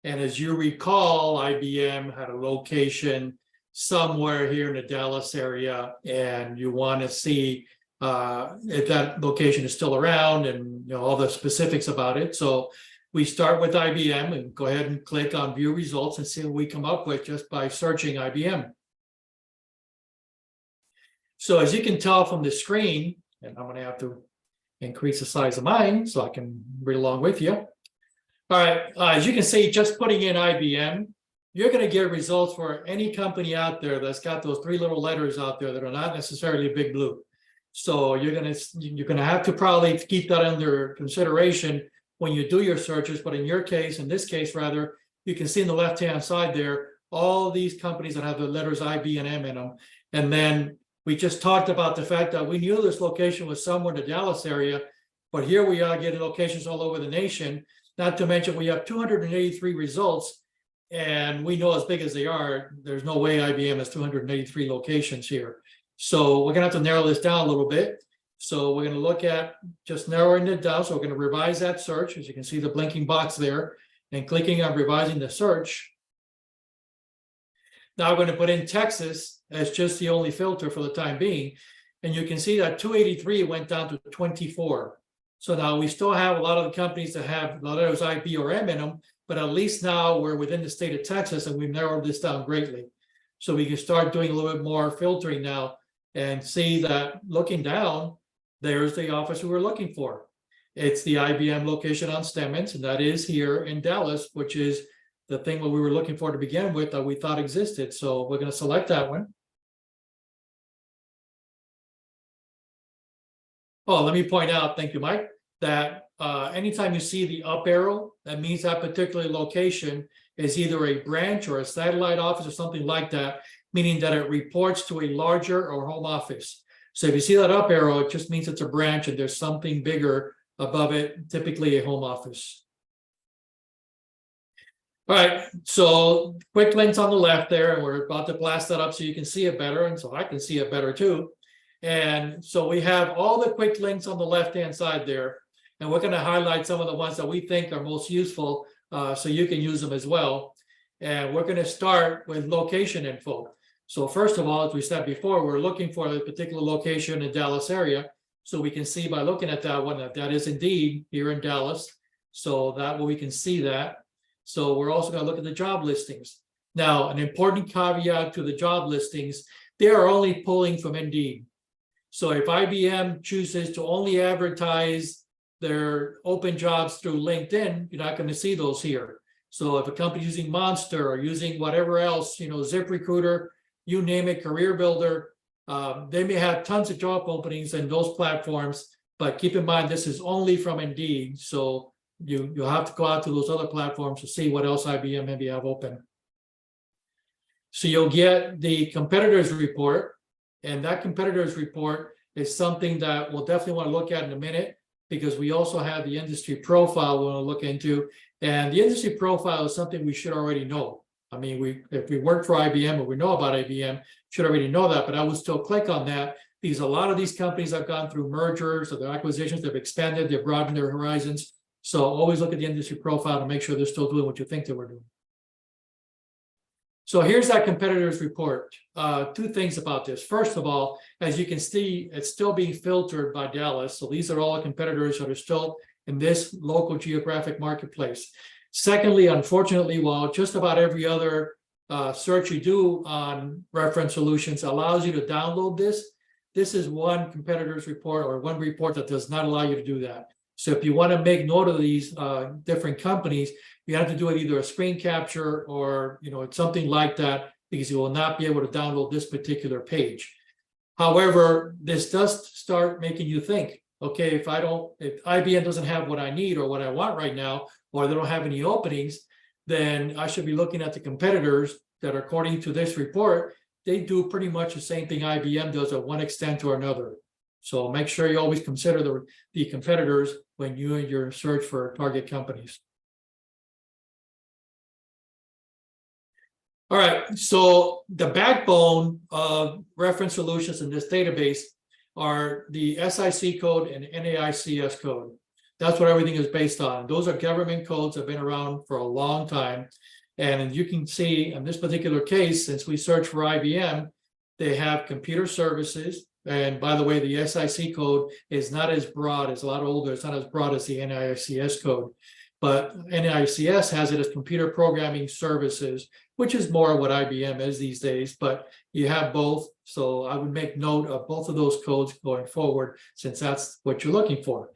And as you recall, IBM had a location somewhere here in the Dallas area, and you want to see if that location is still around and all the specifics about it. So we start with IBM and go ahead and click on view results and see what we come up with just by searching IBM. So as you can tell from the screen, and I'm going to have to increase the size of mine so I can read along with you. All right, as you can see, just putting in IBM, you're going to get results for any company out there that's got those three little letters out there that are not necessarily big blue. So you're going to have to probably keep that under consideration when you do your searches. But in your case, in this case rather, you can see in the left-hand side there, all these companies that have the letters IB and M in them. And then we just talked about the fact that we knew this location was somewhere in the Dallas area, but here we are getting locations all over the nation. Not to mention we have 283 results, and we know as big as they are, there's no way IBM has 283 locations here. So we're gonna have to narrow this down a little bit. So we're gonna look at just narrowing it down. So we're gonna revise that search. As you can see the blinking box there, and clicking on revising the search. Now we're gonna put in Texas as just the only filter for the time being. And you can see that 283 went down to 24. So now we still have a lot of the companies that have the letters IB or M in them, but at least now we're within the state of Texas and we've narrowed this down greatly. So we can start doing a little bit more filtering now and see that looking down, there's the office we were looking for. It's the IBM location on Stemmons, and that is here in Dallas, which is the thing that we were looking for to begin with that we thought existed. So we're going to select that one. Oh, let me point out, thank you, Mike, that anytime you see the up arrow, that means that particular location is either a branch or a satellite office or something like that, meaning that it reports to a larger or home office. So if you see that up arrow, it just means it's a branch and there's something bigger above it, typically a home office. All right, so quick links on the left there, and we're about to blast that up so you can see it better, and so I can see it better too. And so we have all the quick links on the left-hand side there, and we're going to highlight some of the ones that we think are most useful so you can use them as well. And we're going to start with location info. So first of all, as we said before, we're looking for a particular location in Dallas area. So we can see by looking at that one that is indeed here in Dallas. So that way we can see that. So we're also going to look at the job listings. Now, an important caveat to the job listings, they are only pulling from Indeed. So if IBM chooses to only advertise their open jobs through LinkedIn, you're not going to see those here. So if a company using Monster or using whatever else, ZipRecruiter, you name it, Career Builder, they may have tons of job openings in those platforms, but keep in mind, this is only from Indeed. So you'll have to go out to those other platforms to see what else IBM maybe have open. So you'll get the competitors report. And that competitors report is something that we'll definitely want to look at in a minute, because we also have the industry profile we want to look into. And the industry profile is something we should already know. I mean, if we work for IBM or we know about IBM, should already know that, but I would still click on that because a lot of these companies have gone through mergers or their acquisitions, they've expanded, they've broadened their horizons. So always look at the industry profile to make sure they're still doing what you think they were doing. So here's that competitors report. Two things about this. First of all, as you can see, it's still being filtered by Dallas. So these are all the competitors that are still in this local geographic marketplace. Secondly, unfortunately, while just about every other search you do on Reference Solutions allows you to download this, this is one competitors report or one report that does not allow you to do that. So if you want to make note of these different companies, you have to do it either a screen capture or, it's something like that, because you will not be able to download this particular page. However, this does start making you think, okay, if IBM doesn't have what I need or what I want right now, or they don't have any openings, then I should be looking at the competitors that, according to this report, they do pretty much the same thing IBM does at one extent or another. So make sure you always consider the competitors when you and your search for target companies. All right, so the backbone of reference solutions in this database are the SIC code and NAICS code. That's what everything is based on. Those are government codes that have been around for a long time. And you can see in this particular case, since we searched for IBM, they have computer services. And by the way, the SIC code is not as broad, it's a lot older, it's not as broad as the NAICS code. But NAICS has it as computer programming services, which is more what IBM is these days, but you have both. So I would make note of both of those codes going forward, since that's what you're looking for.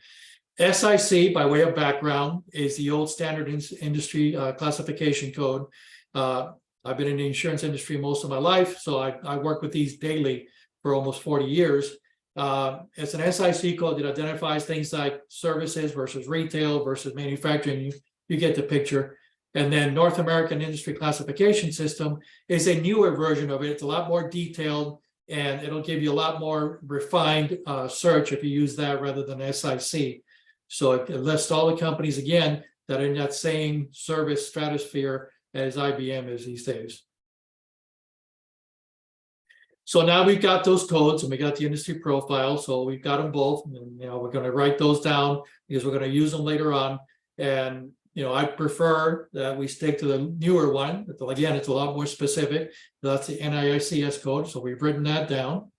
SIC, by way of background, is the old standard industry classification code. I've been in the insurance industry most of my life, so I work with these daily for almost 40 years. It's an SIC code that identifies things like services versus retail versus manufacturing. You get the picture. And then North American Industry Classification System is a newer version of it. It's a lot more detailed, and it'll give you a lot more refined search if you use that rather than SIC. So it lists all the companies, again, that are in that same service stratosphere as IBM is these days. So now we've got those codes and we got the industry profile. So we've got them both, and we're going to write those down because we're going to use them later on. And I prefer that we stick to the newer one. Again, it's a lot more specific. That's the NAICS code. So we've written that down.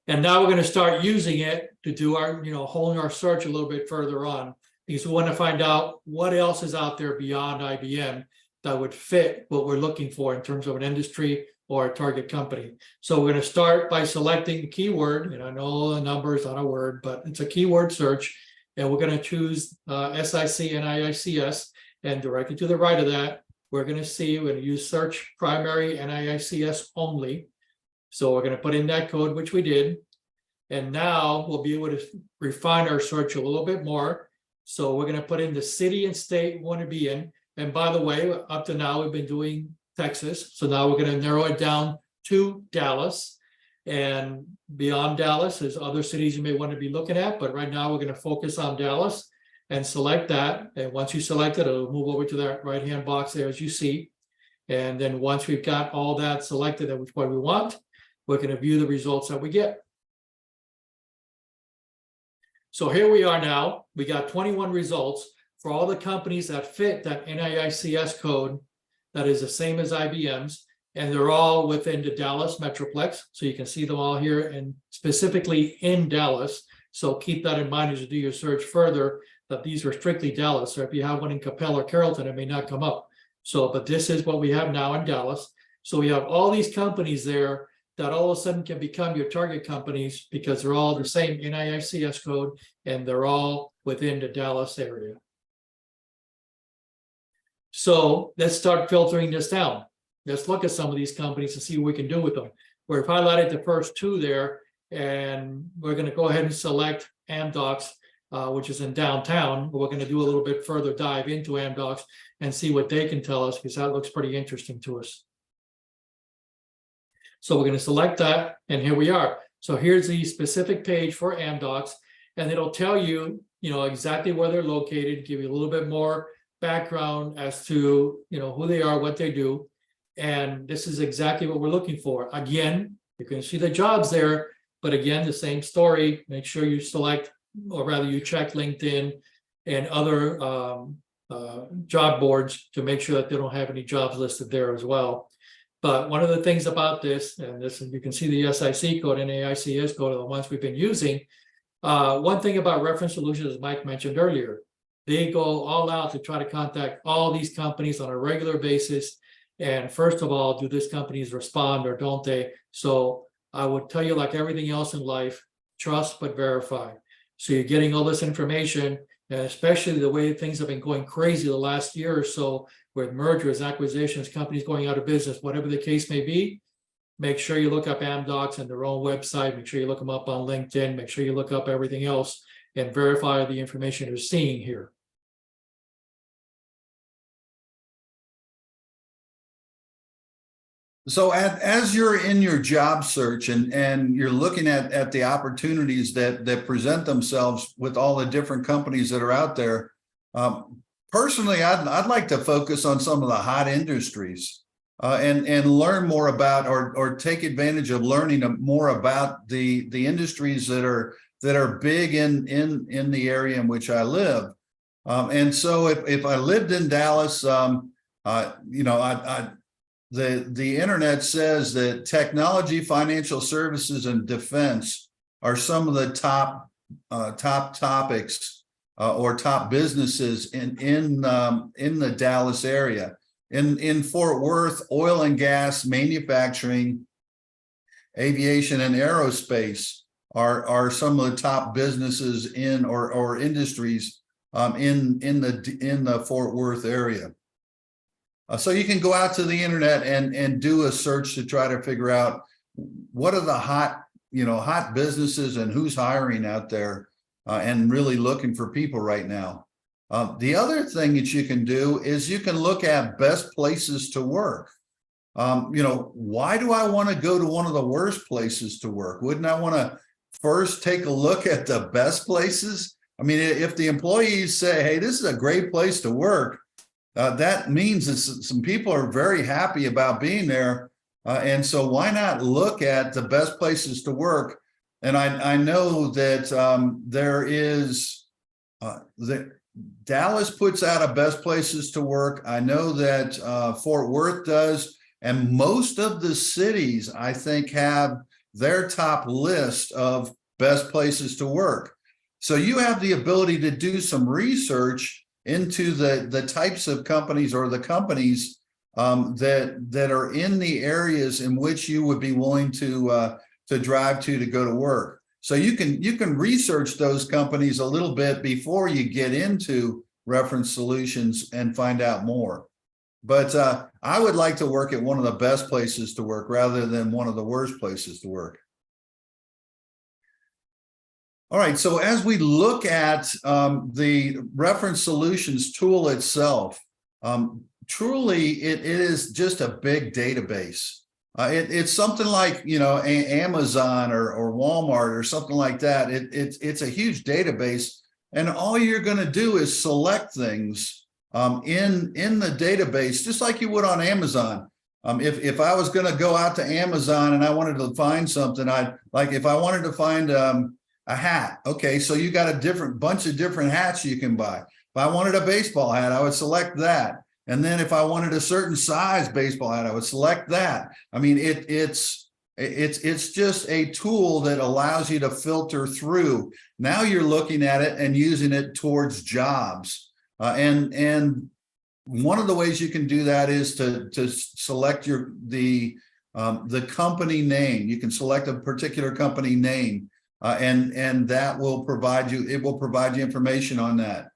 And now we're going to start using it to do our, holding our search a little bit further on, because we want to find out what else is out there beyond IBM that would fit what we're looking for in terms of an industry or a target company. So we're going to start by selecting the keyword, and I know the number is not a word, but it's a keyword search. And we're going to choose SIC and NAICS, and directly to the right of that, we're going to use search primary NAICS only. So we're going to put in that code, which we did. And now we'll be able to refine our search a little bit more. So we're going to put in the city and state we want to be in. And by the way, up to now, we've been doing Texas. So now we're going to narrow it down to Dallas. And beyond Dallas, there's other cities you may want to be looking at. But right now, we're going to focus on Dallas and select that. And once you select it, it'll move over to that right-hand box there, as you see. And then once we've got all that selected and which way we want, we're going to view the results that we get. So here we are now. We got 21 results for all the companies that fit that NAICS code that is the same as IBM's, and they're all within the Dallas Metroplex. So you can see them all here, and specifically in Dallas. So keep that in mind as you do your search further, that these are strictly Dallas. So if you have one in Capel or Carrollton, it may not come up. So, but this is what we have now in Dallas. So we have all these companies there that all of a sudden can become your target companies because they're all the same NAICS code and they're all within the Dallas area. So let's start filtering this down. Let's look at some of these companies and see what we can do with them. We've highlighted the first two there, and we're going to go ahead and select Amdocs, which is in downtown. But we're going to do a little bit further dive into Amdocs and see what they can tell us, because that looks pretty interesting to us. So we're going to select that, and here we are. So here's the specific page for Amdocs, and it'll tell you, exactly where they're located, give you a little bit more background as to, who they are, what they do. And this is exactly what we're looking for. Again, you can see the jobs there, but again, the same story. Make sure you select, or rather you check LinkedIn and other job boards to make sure that they don't have any jobs listed there as well. But one of the things about this, and this, you can see the SIC code and NAICS code are the ones we've been using. One thing about reference solutions, as Mike mentioned earlier, they go all out to try to contact all these companies on a regular basis. And first of all, do these companies respond or don't they? So I would tell you, like everything else in life, trust but verify. So you're getting all this information, And especially the way things have been going crazy the last year or so with mergers, acquisitions, companies going out of business, whatever the case may be. Make sure you look up AmDocs and their own website. Make sure you look them up on LinkedIn. Make sure you look up everything else and verify the information you're seeing here. So as you're in your job search and you're looking at the opportunities that present themselves with all the different companies that are out there, personally, I'd like to focus on some of the hot industries and learn more about or take advantage of learning more about the industries that are big in the area in which I live. And so if I lived in Dallas, the internet says that technology, financial services, and defense are some of the top topics or top businesses in the Dallas area. In Fort Worth, oil and gas, manufacturing, aviation, and aerospace are some of the top businesses in or industries in the Fort Worth area. So you can go out to the internet and do a search to try to figure out what are the hot businesses and who's hiring out there and really looking for people right now. The other thing that you can do is you can look at best places to work. Why do I want to go to one of the worst places to work? Wouldn't I want to first take a look at the best places? I mean, if the employees say, hey, this is a great place to work, that means that some people are very happy about being there. And so why not look at the best places to work? And I know that Dallas puts out a best places to work. I know that Fort Worth does. And most of the cities, I think, have their top list of best places to work. So you have the ability to do some research into the types of companies or the companies that are in the areas in which you would be willing to drive to go to work. So you can research those companies a little bit before you get into Reference Solutions and find out more. But I would like to work at one of the best places to work rather than one of the worst places to work. All right, so as we look at the Reference Solutions tool itself, truly it is just a big database. It's something like, Amazon or Walmart or something like that. It's a huge database, and all you're going to do is select things in the database, just like you would on Amazon. If I was going to go out to Amazon and I wanted to find something, if I wanted to find a hat. Okay, so you got a bunch of different hats you can buy. If I wanted a baseball hat, I would select that. And then if I wanted a certain size baseball hat, I would select that. I mean, it's just a tool that allows you to filter through. Now you're looking at it and using it towards jobs. And one of the ways you can do that is to select the company name. You can select a particular company name. And that will provide you, it will provide you information on that.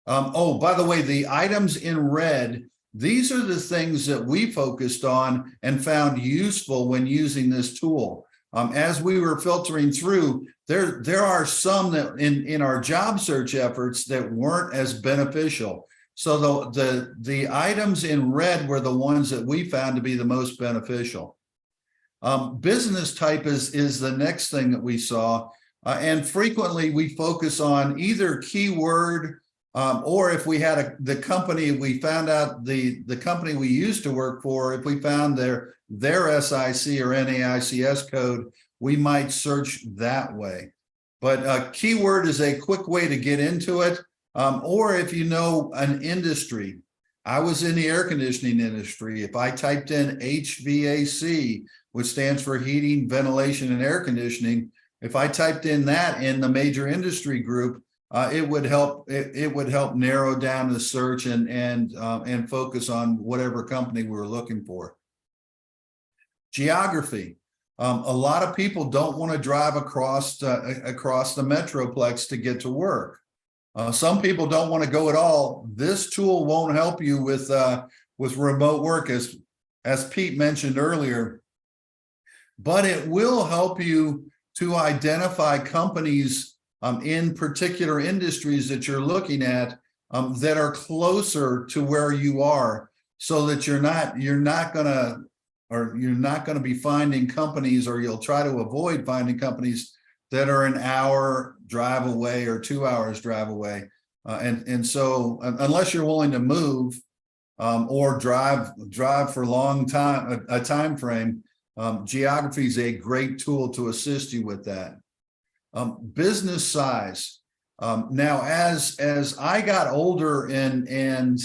Oh, by the way, the items in red, these are the things that we focused on and found useful when using this tool. As we were filtering through, there are some that in our job search efforts that weren't as beneficial. So the items in red were the ones that we found to be the most beneficial. Business type is the next thing that we saw. And frequently we focus on either keyword or if we had the company, we found out the company we used to work for, if we found their SIC or NAICS code, we might search that way. But keyword is a quick way to get into it. Or if you know an industry. I was in the air conditioning industry. If I typed in HVAC, which stands for heating, ventilation, and air conditioning, if I typed in that in the major industry group, it would help narrow down the search and focus on whatever company we were looking for. Geography. A lot of people don't want to drive across the Metroplex to get to work. Some people don't want to go at all. This tool won't help you with remote work, as Pete mentioned earlier, but it will help you to identify companies in particular industries that you're looking at that are closer to where you are, so that you're not gonna be finding companies, or you'll try to avoid finding companies that are an hour drive away or 2 hours drive away. And so unless you're willing to move or drive for a time frame, geography is a great tool to assist you with that. Business size. Now, as I got older and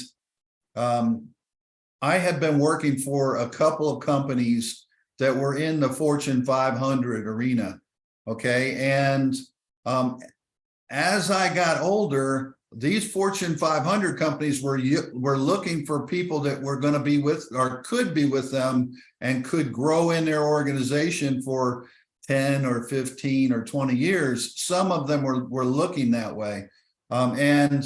I had been working for a couple of companies that were in the Fortune 500 arena. Okay. And as I got older, these Fortune 500 companies were looking for people that were going to be with, or could be with them, and could grow in their organization for 10 or 15 or 20 years. Some of them were looking that way. And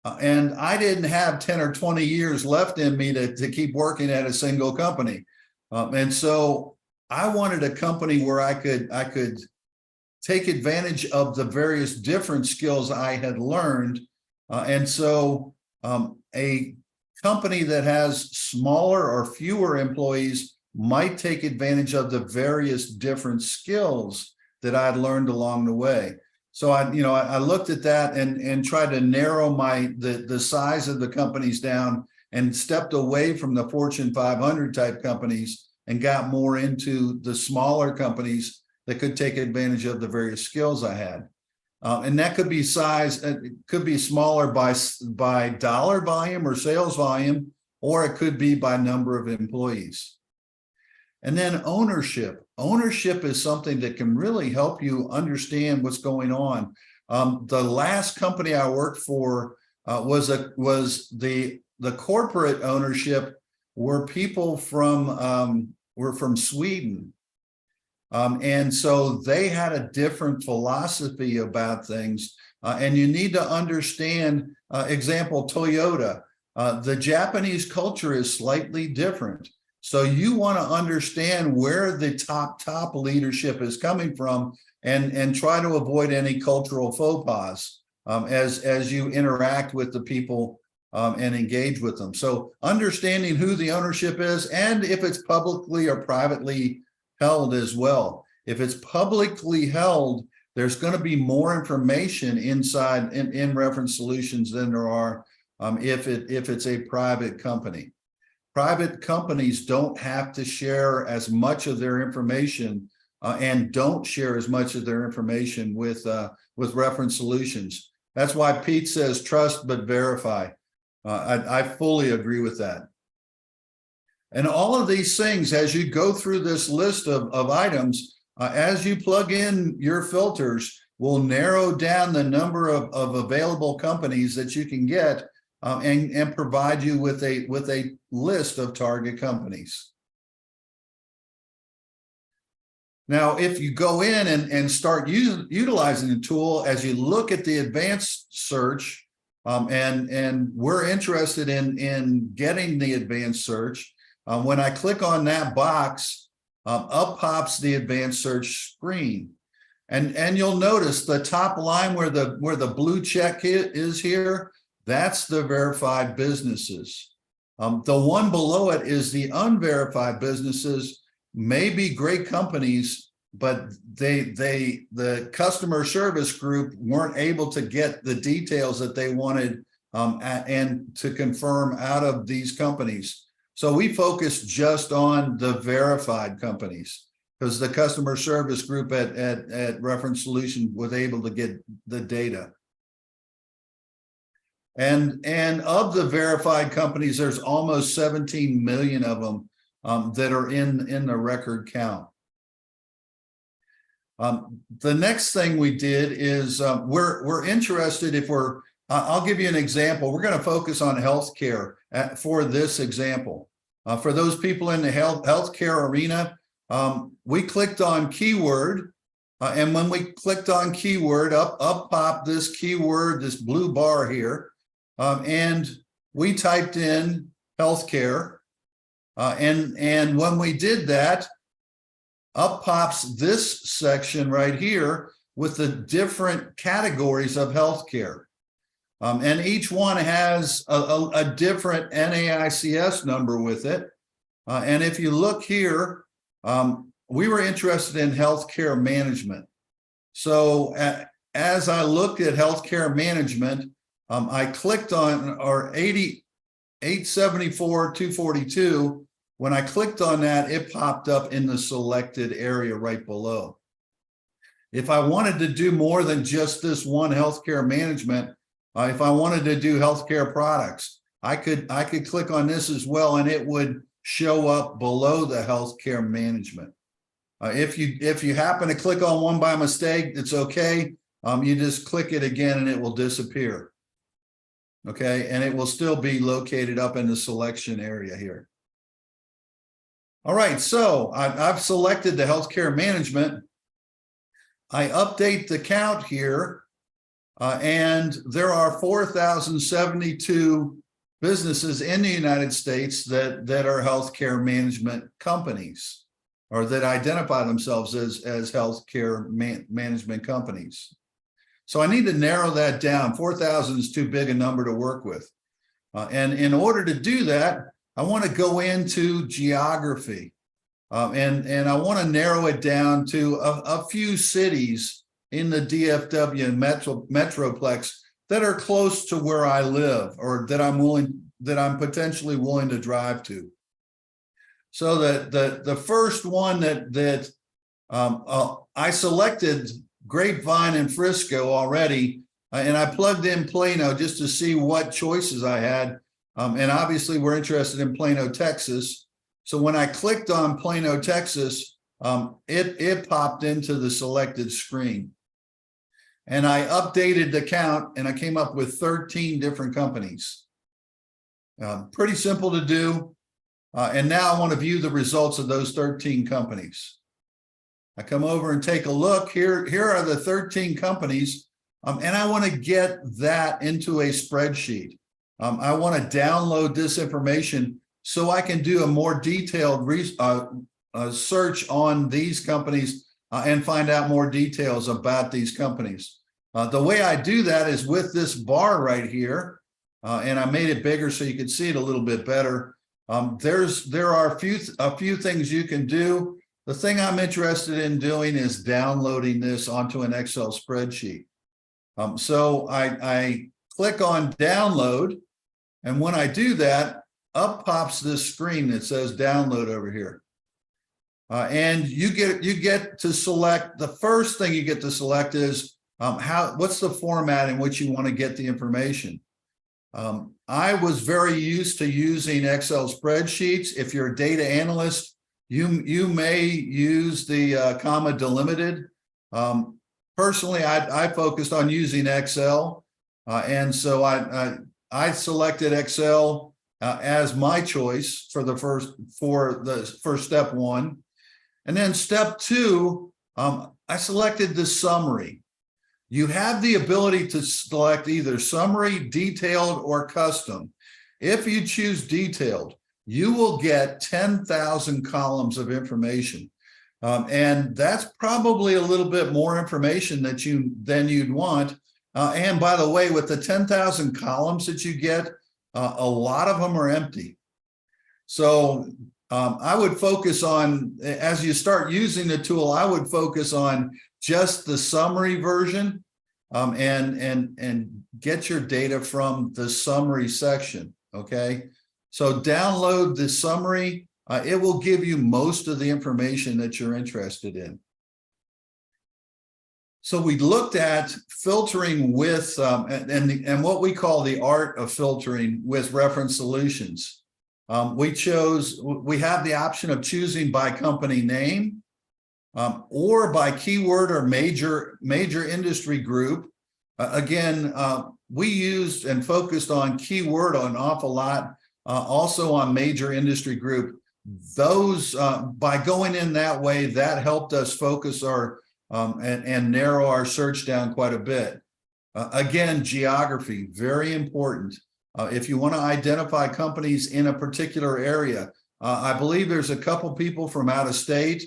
I didn't have 10 or 20 years left in me to keep working at a single company. And so I wanted a company where I could take advantage of the various different skills I had learned. And so a company that has smaller or fewer employees might take advantage of the various different skills that I'd learned along the way. So I looked at that and tried to narrow the size of the companies down, and stepped away from the Fortune 500 type companies and got more into the smaller companies that could take advantage of the various skills I had. And that could be size, it could be smaller by dollar volume or sales volume, or it could be by number of employees. And then ownership. Ownership is something that can really help you understand what's going on. The last company I worked for was the corporate ownership were people were from Sweden. And so they had a different philosophy about things. And you need to understand, example, Toyota. The Japanese culture is slightly different. So you want to understand where the top leadership is coming from, and try to avoid any cultural faux pas as you interact with the people and engage with them. So understanding who the ownership is, and if it's publicly or privately held as well. If it's publicly held, there's going to be more information inside in Reference Solutions than there are if it's a private company. Private companies don't have to share as much of their information and don't share as much of their information with Reference Solutions. That's why Pete says trust but verify. I fully agree with that. And all of these things, as you go through this list of items, as you plug in your filters, will narrow down the number of available companies that you can get and provide you with a list of target companies. Now, if you go in and start utilizing the tool, as you look at the advanced search, and we're interested in getting the advanced search, when I click on that box, up pops the advanced search screen. And you'll notice the top line where the blue check is here, that's the verified businesses. The one below it is the unverified businesses, may be great companies, but the customer service group weren't able to get the details that they wanted and to confirm out of these companies. So we focus just on the verified companies, because the customer service group at Reference Solutions was able to get the data. And of the verified companies, there's almost 17 million of them that are in the record count. The next thing we did is we're interested, I'll give you an example. We're going to focus on healthcare for this example. For those people in the healthcare arena, we clicked on keyword And when we clicked on keyword, up popped this keyword, this blue bar here. And we typed in healthcare. And when we did that, up pops this section right here with the different categories of healthcare. And each one has a different NAICS number with it. And if you look here, we were interested in healthcare management. So as I looked at healthcare management, I clicked on our 874-242. When I clicked on that, it popped up in the selected area right below. If I wanted to do more than just this one healthcare management, if I wanted to do healthcare products, I could click on this as well, and it would show up below the healthcare management. If you happen to click on one by mistake, it's okay. You just click it again and it will disappear. Okay, and it will still be located up in the selection area here. All right, so I've selected the healthcare management. I update the count here, and there are 4,072 businesses in the United States that are healthcare management companies, or that identify themselves as healthcare management companies. So I need to narrow that down. 4,000 is too big a number to work with. And in order to do that, I want to go into geography. And I want to narrow it down to a few cities in the DFW and Metroplex that are close to where I live, or that I'm potentially willing to drive to. So that the first one that I selected Grapevine and Frisco already, and I plugged in Plano just to see what choices I had. And obviously we're interested in Plano, Texas. So when I clicked on Plano, Texas, it popped into the selected screen. And I updated the count, and I came up with 13 different companies. Pretty simple to do. And now I want to view the results of those 13 companies. I come over and take a look. Here are the 13 companies, and I want to get that into a spreadsheet. I want to download this information so I can do a more detailed search on these companies and find out more details about these companies. The way I do that is with this bar right here, and I made it bigger so you can see it a little bit better. There are a few things you can do. The thing I'm interested in doing is downloading this onto an Excel spreadsheet. So I click on download, and when I do that, up pops this screen that says download over here. And you get to select, the first thing you get to select is what's the format in which you want to get the information. I was very used to using Excel spreadsheets. If you're a data analyst, you may use the comma delimited. Personally, I focused on using Excel, and so I selected Excel as my choice for the first step one, and then step two, I selected the summary. You have the ability to select either summary, detailed, or custom. If you choose detailed, you will get 10,000 columns of information. And that's probably a little bit more information than you'd want. And by the way, with the 10,000 columns that you get, a lot of them are empty. So I would focus on, as you start using the tool, I would focus on just the summary version, and get your data from the summary section, okay? So download the summary. It will give you most of the information that you're interested in. So we looked at filtering with, and what we call the art of filtering with reference solutions. We have the option of choosing by company name, or by keyword or major industry group. Again, we used and focused on keyword an awful lot, also on major industry group. Those, by going in that way, that helped us focus our and narrow our search down quite a bit. Again, geography, very important. If you want to identify companies in a particular area, I believe there's a couple people from out of state.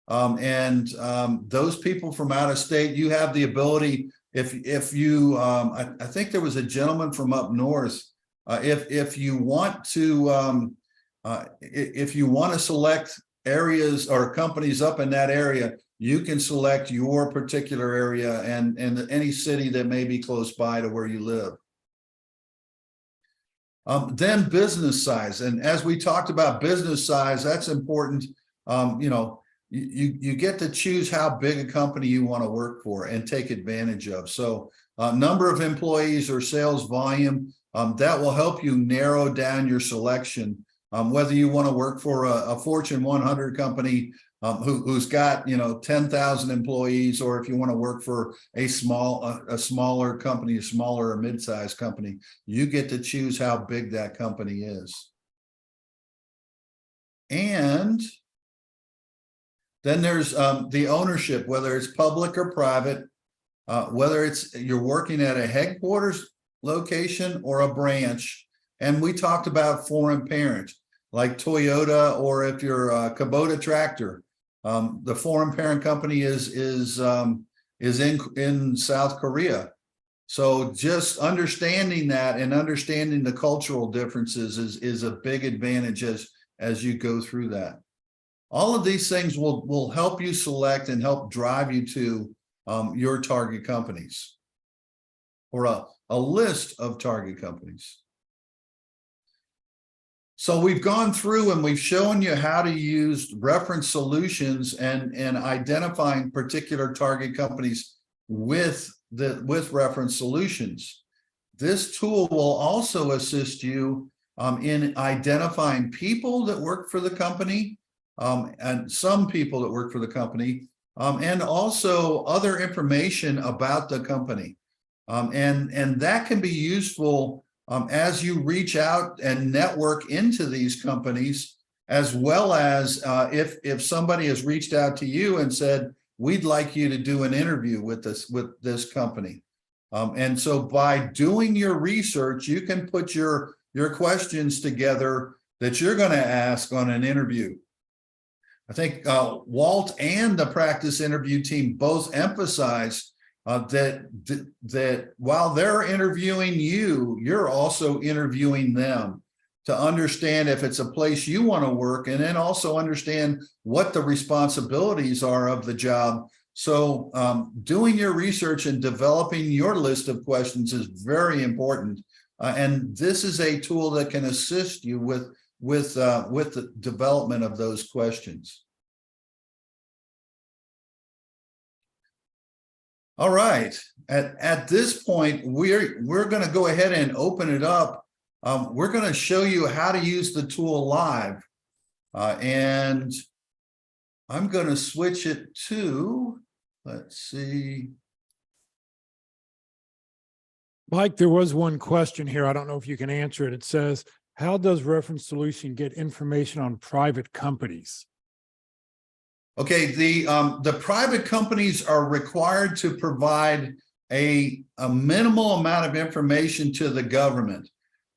Those people from out of state, you have the ability, if you, I think there was a gentleman from up north. If you want to select areas or companies up in that area, you can select your particular area and any city that may be close by to where you live. Then business size. And as we talked about business size, that's important. You know, you get to choose how big a company you want to work for and take advantage of. So number of employees or sales volume, that will help you narrow down your selection. Whether you want to work for a Fortune 100 company who's got, you know, 10,000 employees, or if you want to work for a smaller company, a smaller or mid-sized company, you get to choose how big that company is. And then there's the ownership, whether it's public or private, whether you're working at a headquarters location or a branch. And we talked about foreign parent, like Toyota, or if you're Kubota Tractor, the foreign parent company is in South Korea. So just understanding that and understanding the cultural differences is a big advantage as you go through that. All of these things will help you select and help drive you to your target companies, or a list of target companies. So we've gone through and we've shown you how to use reference solutions and identifying particular target companies with reference solutions. This tool will also assist you in identifying people that work for the company, and some people that work for the company, and also other information about the company. And that can be useful as you reach out and network into these companies, as well as if somebody has reached out to you and said, we'd like you to do an interview with this company. And so by doing your research, you can put your questions together that you're going to ask on an interview. I think Walt and the practice interview team both emphasize that while they're interviewing you, you're also interviewing them to understand if it's a place you want to work, and then also understand what the responsibilities are of the job. So doing your research and developing your list of questions is very important. And this is a tool that can assist you with the development of those questions. All right, at this point, we're going to go ahead and open it up. We're going to show you how to use the tool live. And I'm going to switch it to, let's see. Mike, there was one question here. I don't know if you can answer it. It says, how does Reference Solution get information on private companies? Okay, the private companies are required to provide a minimal amount of information to the government.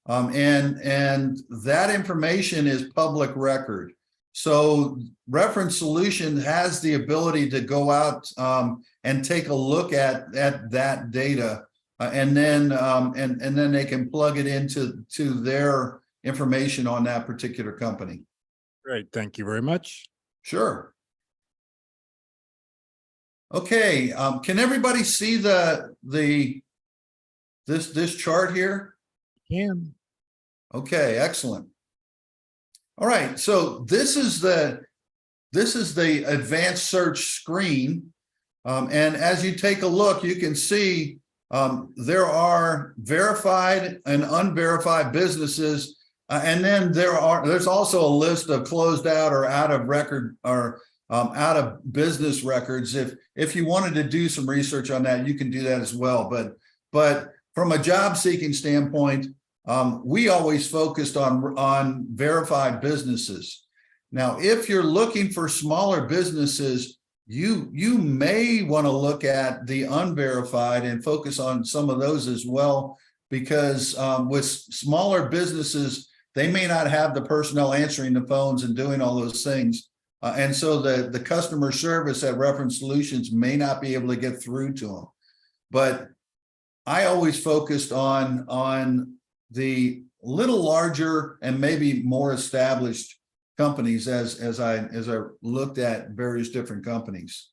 And that information is public record. So Reference Solution has the ability to go out and take a look at that data, and then they can plug it into their information on that particular company. Great, thank you very much. Sure. Okay, can everybody see this chart here? Can. Okay, excellent. All right, so this is the advanced search screen. And as you take a look, you can see there are verified and unverified businesses. And then there's also a list of closed out or out of record or out of business records. If you wanted to do some research on that, you can do that as well. But from a job seeking standpoint, we always focused on verified businesses. Now, if you're looking for smaller businesses, you may want to look at the unverified and focus on some of those as well, because with smaller businesses, they may not have the personnel answering the phones and doing all those things. And so the customer service at Reference Solutions may not be able to get through to them. But I always focused on the little larger and maybe more established companies as I looked at various different companies.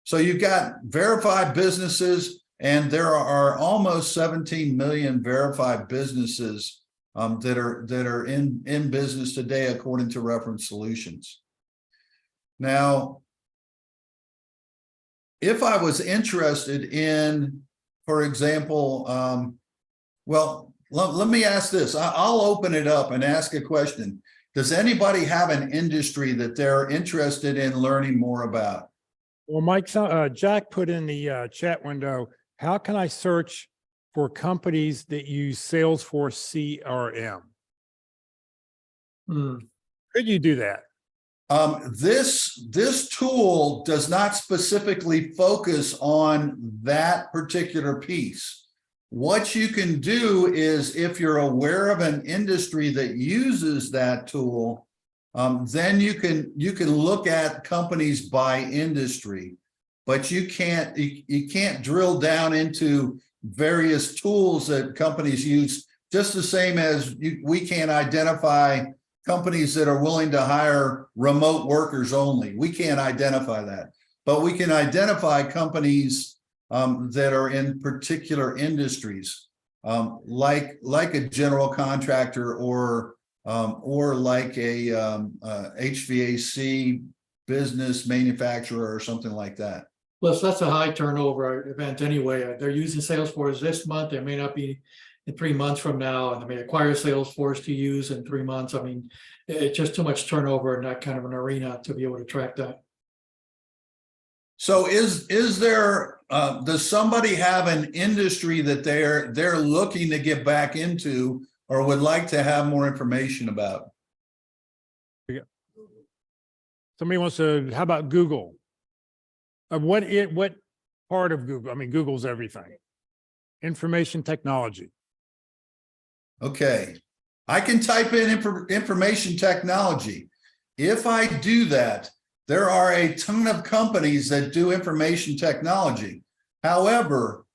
So you've got verified businesses, and there are almost 17 million verified businesses that are in business today, according to Reference Solutions. Now, if I was interested in, for example, well, let me ask this. I'll open it up and ask a question. Does anybody have an industry that they're interested in learning more about? Well, Mike, Jack put in the chat window, how can I search for companies that use Salesforce CRM? Could you do that? This tool does not specifically focus on that particular piece. What you can do is, if you're aware of an industry that uses that tool, then you can look at companies by industry, but you can't drill down into various tools that companies use, just the same as we can't identify companies that are willing to hire remote workers only. We can't identify that, but we can identify companies that are in particular industries, like a general contractor or like a HVAC business manufacturer or something like that. Plus, that's a high turnover event anyway. They're using Salesforce this month. They may not be in 3 months from now, and they may acquire Salesforce to use in 3 months. I mean, it's just too much turnover in that kind of an arena to be able to track that. So is there, does somebody have an industry that they're looking to get back into or would like to have more information about? Somebody wants to, how about Google? What part of Google? I mean, Google's everything. Information technology. Okay, I can type in information technology. If I do that, there are a ton of companies that do information technology. However,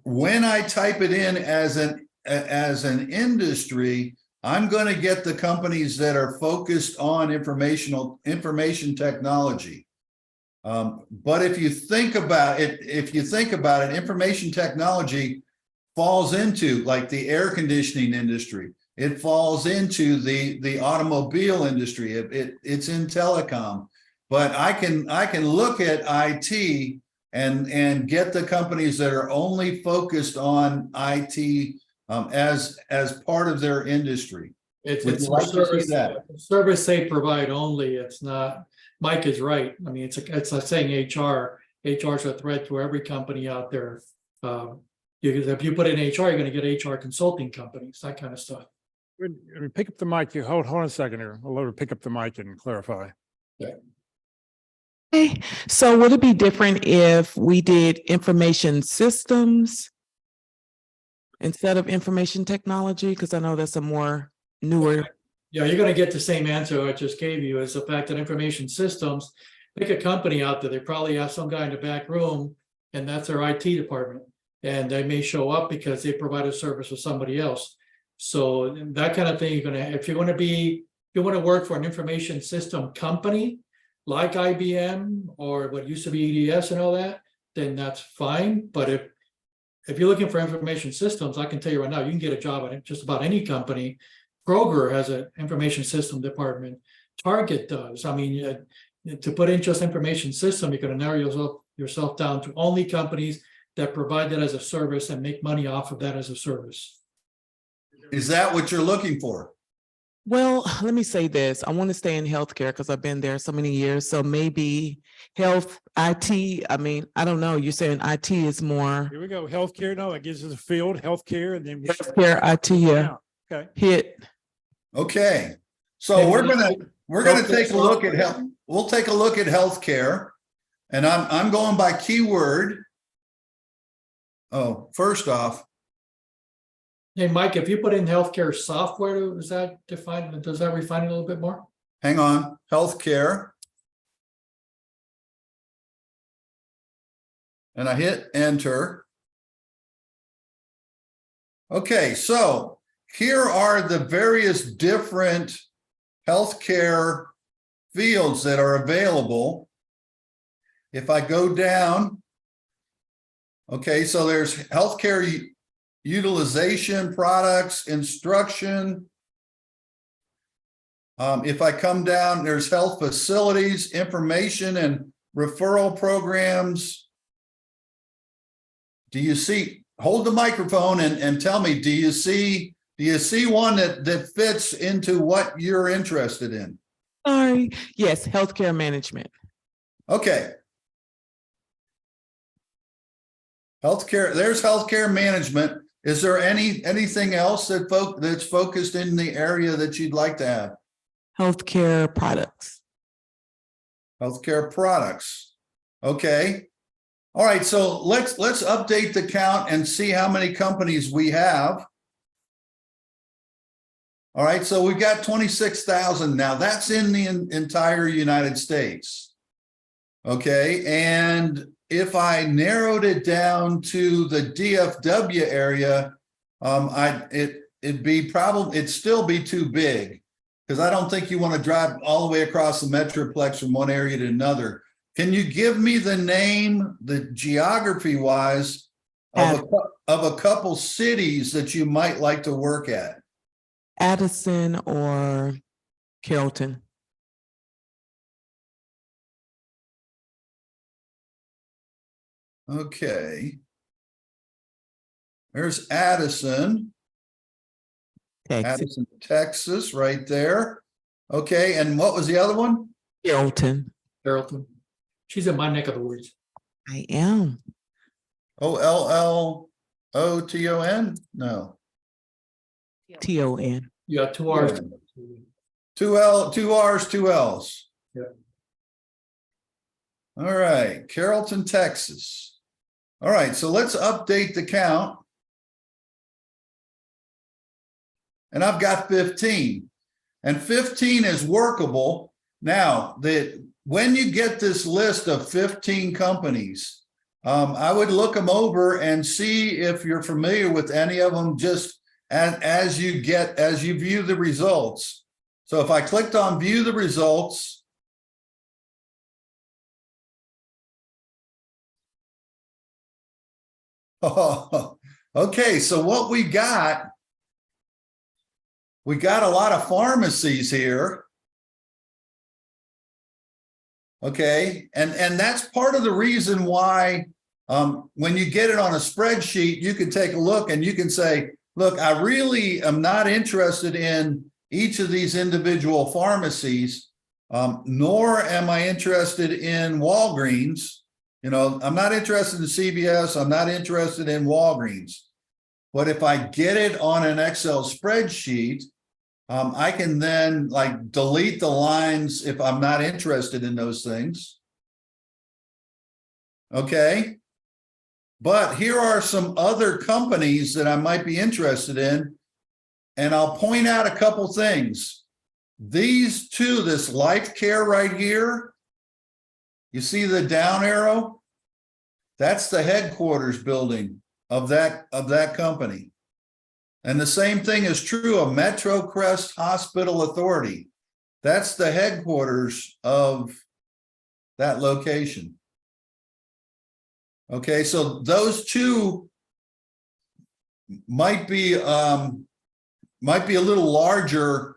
when I type it in as an industry, I'm going to get the companies that are focused on information technology. But if you think about it, information technology falls into like the air conditioning industry. It falls into the automobile industry. It's in telecom. But I can look at IT and get the companies that are only focused on IT as part of their industry. It's Would you a like to see service, that? service they provide only. It's not. Mike is right. I mean, it's like saying HR. HR is a threat to every company out there. If you put in HR, you're going to get HR consulting companies, that kind of stuff. Pick up the mic. Hold on a second here. I'll let her pick up the mic and clarify. Yeah. Okay, so would it be different if we did information systems instead of information technology? Because I know that's a more newer. Yeah, you're going to get the same answer I just gave you, is the fact that information systems, pick a company out there, they probably have some guy in the back room, and that's their IT department. And they may show up because they provide a service for somebody else. So that kind of thing, if you want to work for an information system company like IBM or what used to be EDS and all that, then that's fine. But if you're looking for information systems, I can tell you right now, you can get a job at just about any company. Kroger has an information system department. Target does. I mean, to put in just information system, you're going to narrow yourself down to only companies that provide that as a service and make money off of that as a service. Is that what you're looking for? Well, let me say this. I want to stay in healthcare because I've been there so many years. So maybe health, IT. I mean, I don't know. You're saying IT is more Here we go. Healthcare. No, that gives us a field. Healthcare, and then healthcare, IT. Yeah. Okay. Hit. Okay, so we're gonna take a look at health. We'll take a look at healthcare. And I'm going by keyword. Oh, first off, Hey, Mike, if you put in healthcare software, does that refine it a little bit more? hang on, healthcare. And I hit enter. Okay, so here are the various different healthcare fields that are available. If I go down, okay, so there's healthcare utilization, products, instruction. If I come down, there's health facilities, information and referral programs. Do you see, hold the microphone and tell me, do you see one that fits into what you're interested in? Sorry. Yes, healthcare management. Okay. Healthcare, there's healthcare management. Is there anything else that's focused in the area that you'd like to have? Healthcare products. Healthcare products. Okay. All right, so let's update the count and see how many companies we have. All right, so we've got 26,000 now. That's in the entire United States. Okay, and if I narrowed it down to the DFW area, it'd still be too big, because I don't think you want to drive all the way across the Metroplex from one area to another. Can you give me the name, the geography wise, of a couple cities that you might like to work at? Addison or Carrollton. Okay. There's Addison. Texas. Addison, Texas, right there. Okay, and what was the other one? Carrollton. Carrollton. She's in my neck of the woods. I am. OLLOTON? No. TON. Yeah, 2 hours. Two R's, two L's. Yeah. All right, Carrollton, Texas. All right, so let's update the count. And I've got 15. And 15 is workable. Now, when you get this list of 15 companies, I would look them over and see if you're familiar with any of them just as you view the results. So if I clicked on view the results, okay, so what we got a lot of pharmacies here. Okay, and that's part of the reason why when you get it on a spreadsheet, you can take a look and you can say, look, I really am not interested in each of these individual pharmacies, nor am I interested in Walgreens. You know, I'm not interested in CVS. I'm not interested in Walgreens. But if I get it on an Excel spreadsheet, I can then like delete the lines if I'm not interested in those things. Okay. But here are some other companies that I might be interested in. And I'll point out a couple things. These two, this Life Care right here, you see the down arrow? That's the headquarters building of that company. And the same thing is true of MetroCrest Hospital Authority. That's the headquarters of that location. Okay, so those two might be a little larger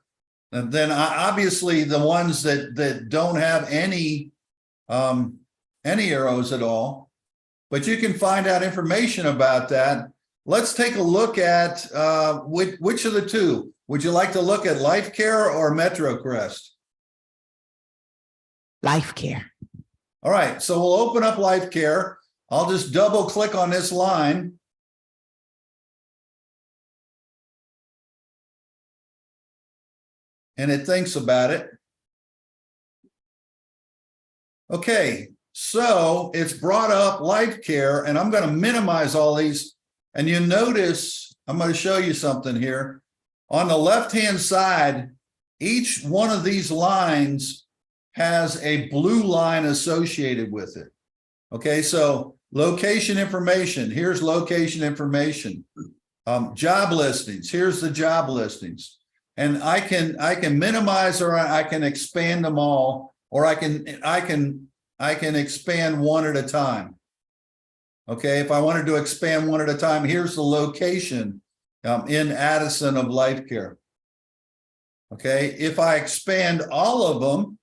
than obviously the ones that don't have any arrows at all. But you can find out information about that. Let's take a look at which of the two. Would you like to look at Life Care or MetroCrest? Life Care. All right, so we'll open up Life Care. I'll just double click on this line. And it thinks about it. Okay, So it's brought up life care, and I'm going to minimize all these. And you notice, I'm going to show you something here. On the left-hand side, each one of these lines has a blue line associated with it. Okay, so location information, here's location information. Job listings, here's the job listings. And I can minimize, or I can expand them all, or I can expand one at a time. Okay, if I wanted to expand one at a time, here's the location in Addison of Life Care. Okay, if I expand all of them,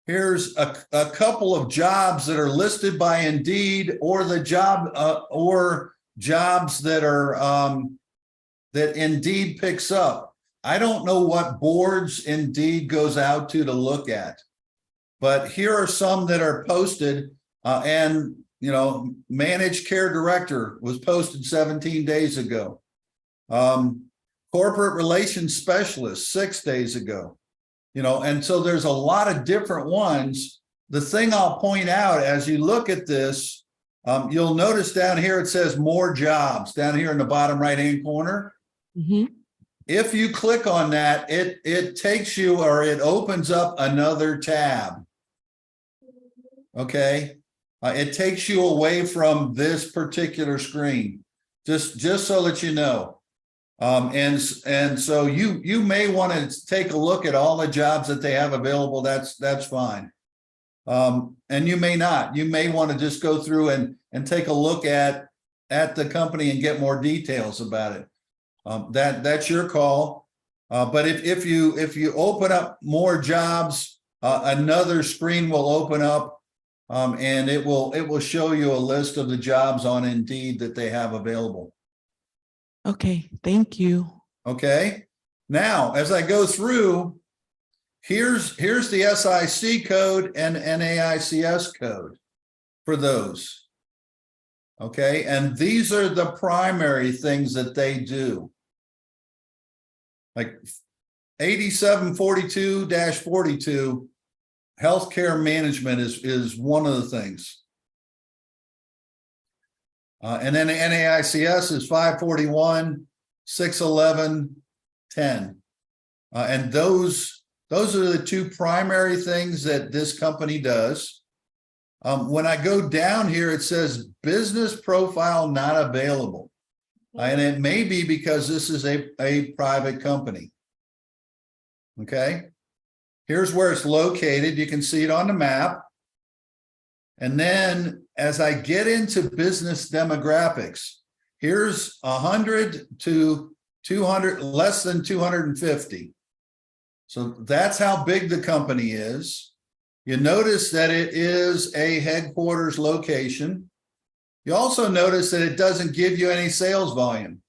here's a couple of jobs that are listed by Indeed, or the job or jobs that are that Indeed picks up. I don't know what boards Indeed goes out to look at, but here are some that are posted, and you know, managed care director was posted 17 days ago. Corporate relations specialist 6 days ago. You know, and so there's a lot of different ones. The thing I'll point out as you look at this, you'll notice down here it says more jobs down here in the bottom right-hand corner. Mhm. If you click on that, it takes you, or it opens up another tab. Okay, it takes you away from this particular screen, just so that you know. And so you may want to take a look at all the jobs that they have available. That's fine. And you may not. You may want to just go through and take a look at the company and get more details about it. That's your call. But if you open up more jobs, another screen will open up, and it will show you a list of the jobs on Indeed that they have available. Okay, thank you. Okay. Now, as I go through, here's the SIC code and NAICS code for those. Okay, and these are the primary things that they do. Like 8742-42, healthcare management is one of the things. And then the NAICS is 541, 611, 10. And those are the two primary things that this company does. When I go down here, it says business profile not available. And it may be because this is a private company. Okay. Here's where it's located. You can see it on the map. And then as I get into business demographics, here's 100 to 200, less than 250. So that's how big the company is. You notice that it is a headquarters location. You also notice that it doesn't give you any sales volume.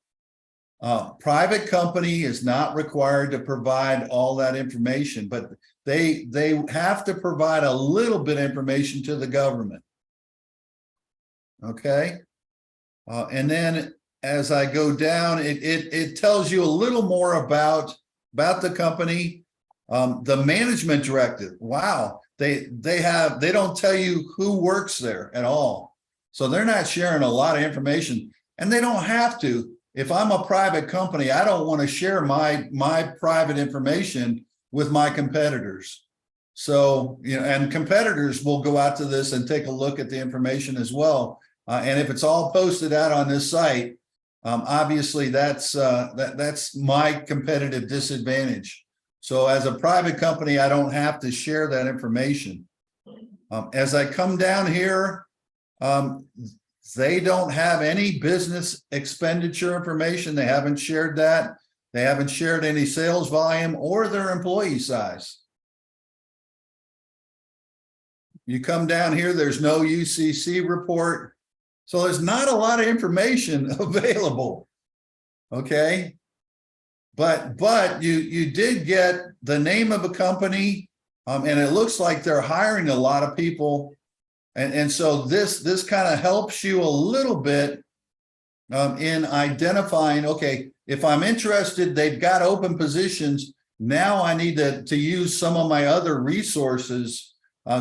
Private company is not required to provide all that information, but they have to provide a little bit of information to the government. Okay. And then as I go down, it tells you a little more about the company. The management directive. Wow. They don't tell you who works there at all. So they're not sharing a lot of information, and they don't have to. If I'm a private company, I don't want to share my private information with my competitors. So, you know, and competitors will go out to this and take a look at the information as well. And if it's all posted out on this site, obviously that's my competitive disadvantage. So as a private company, I don't have to share that information. As I come down here, they don't have any business expenditure information. They haven't shared that. They haven't shared any sales volume or their employee size. You come down here, there's no UCC report. So there's not a lot of information available. Okay. But you did get the name of a company, and it looks like they're hiring a lot of people. And so this kind of helps you a little bit in identifying, okay, if I'm interested, they've got open positions. Now I need to use some of my other resources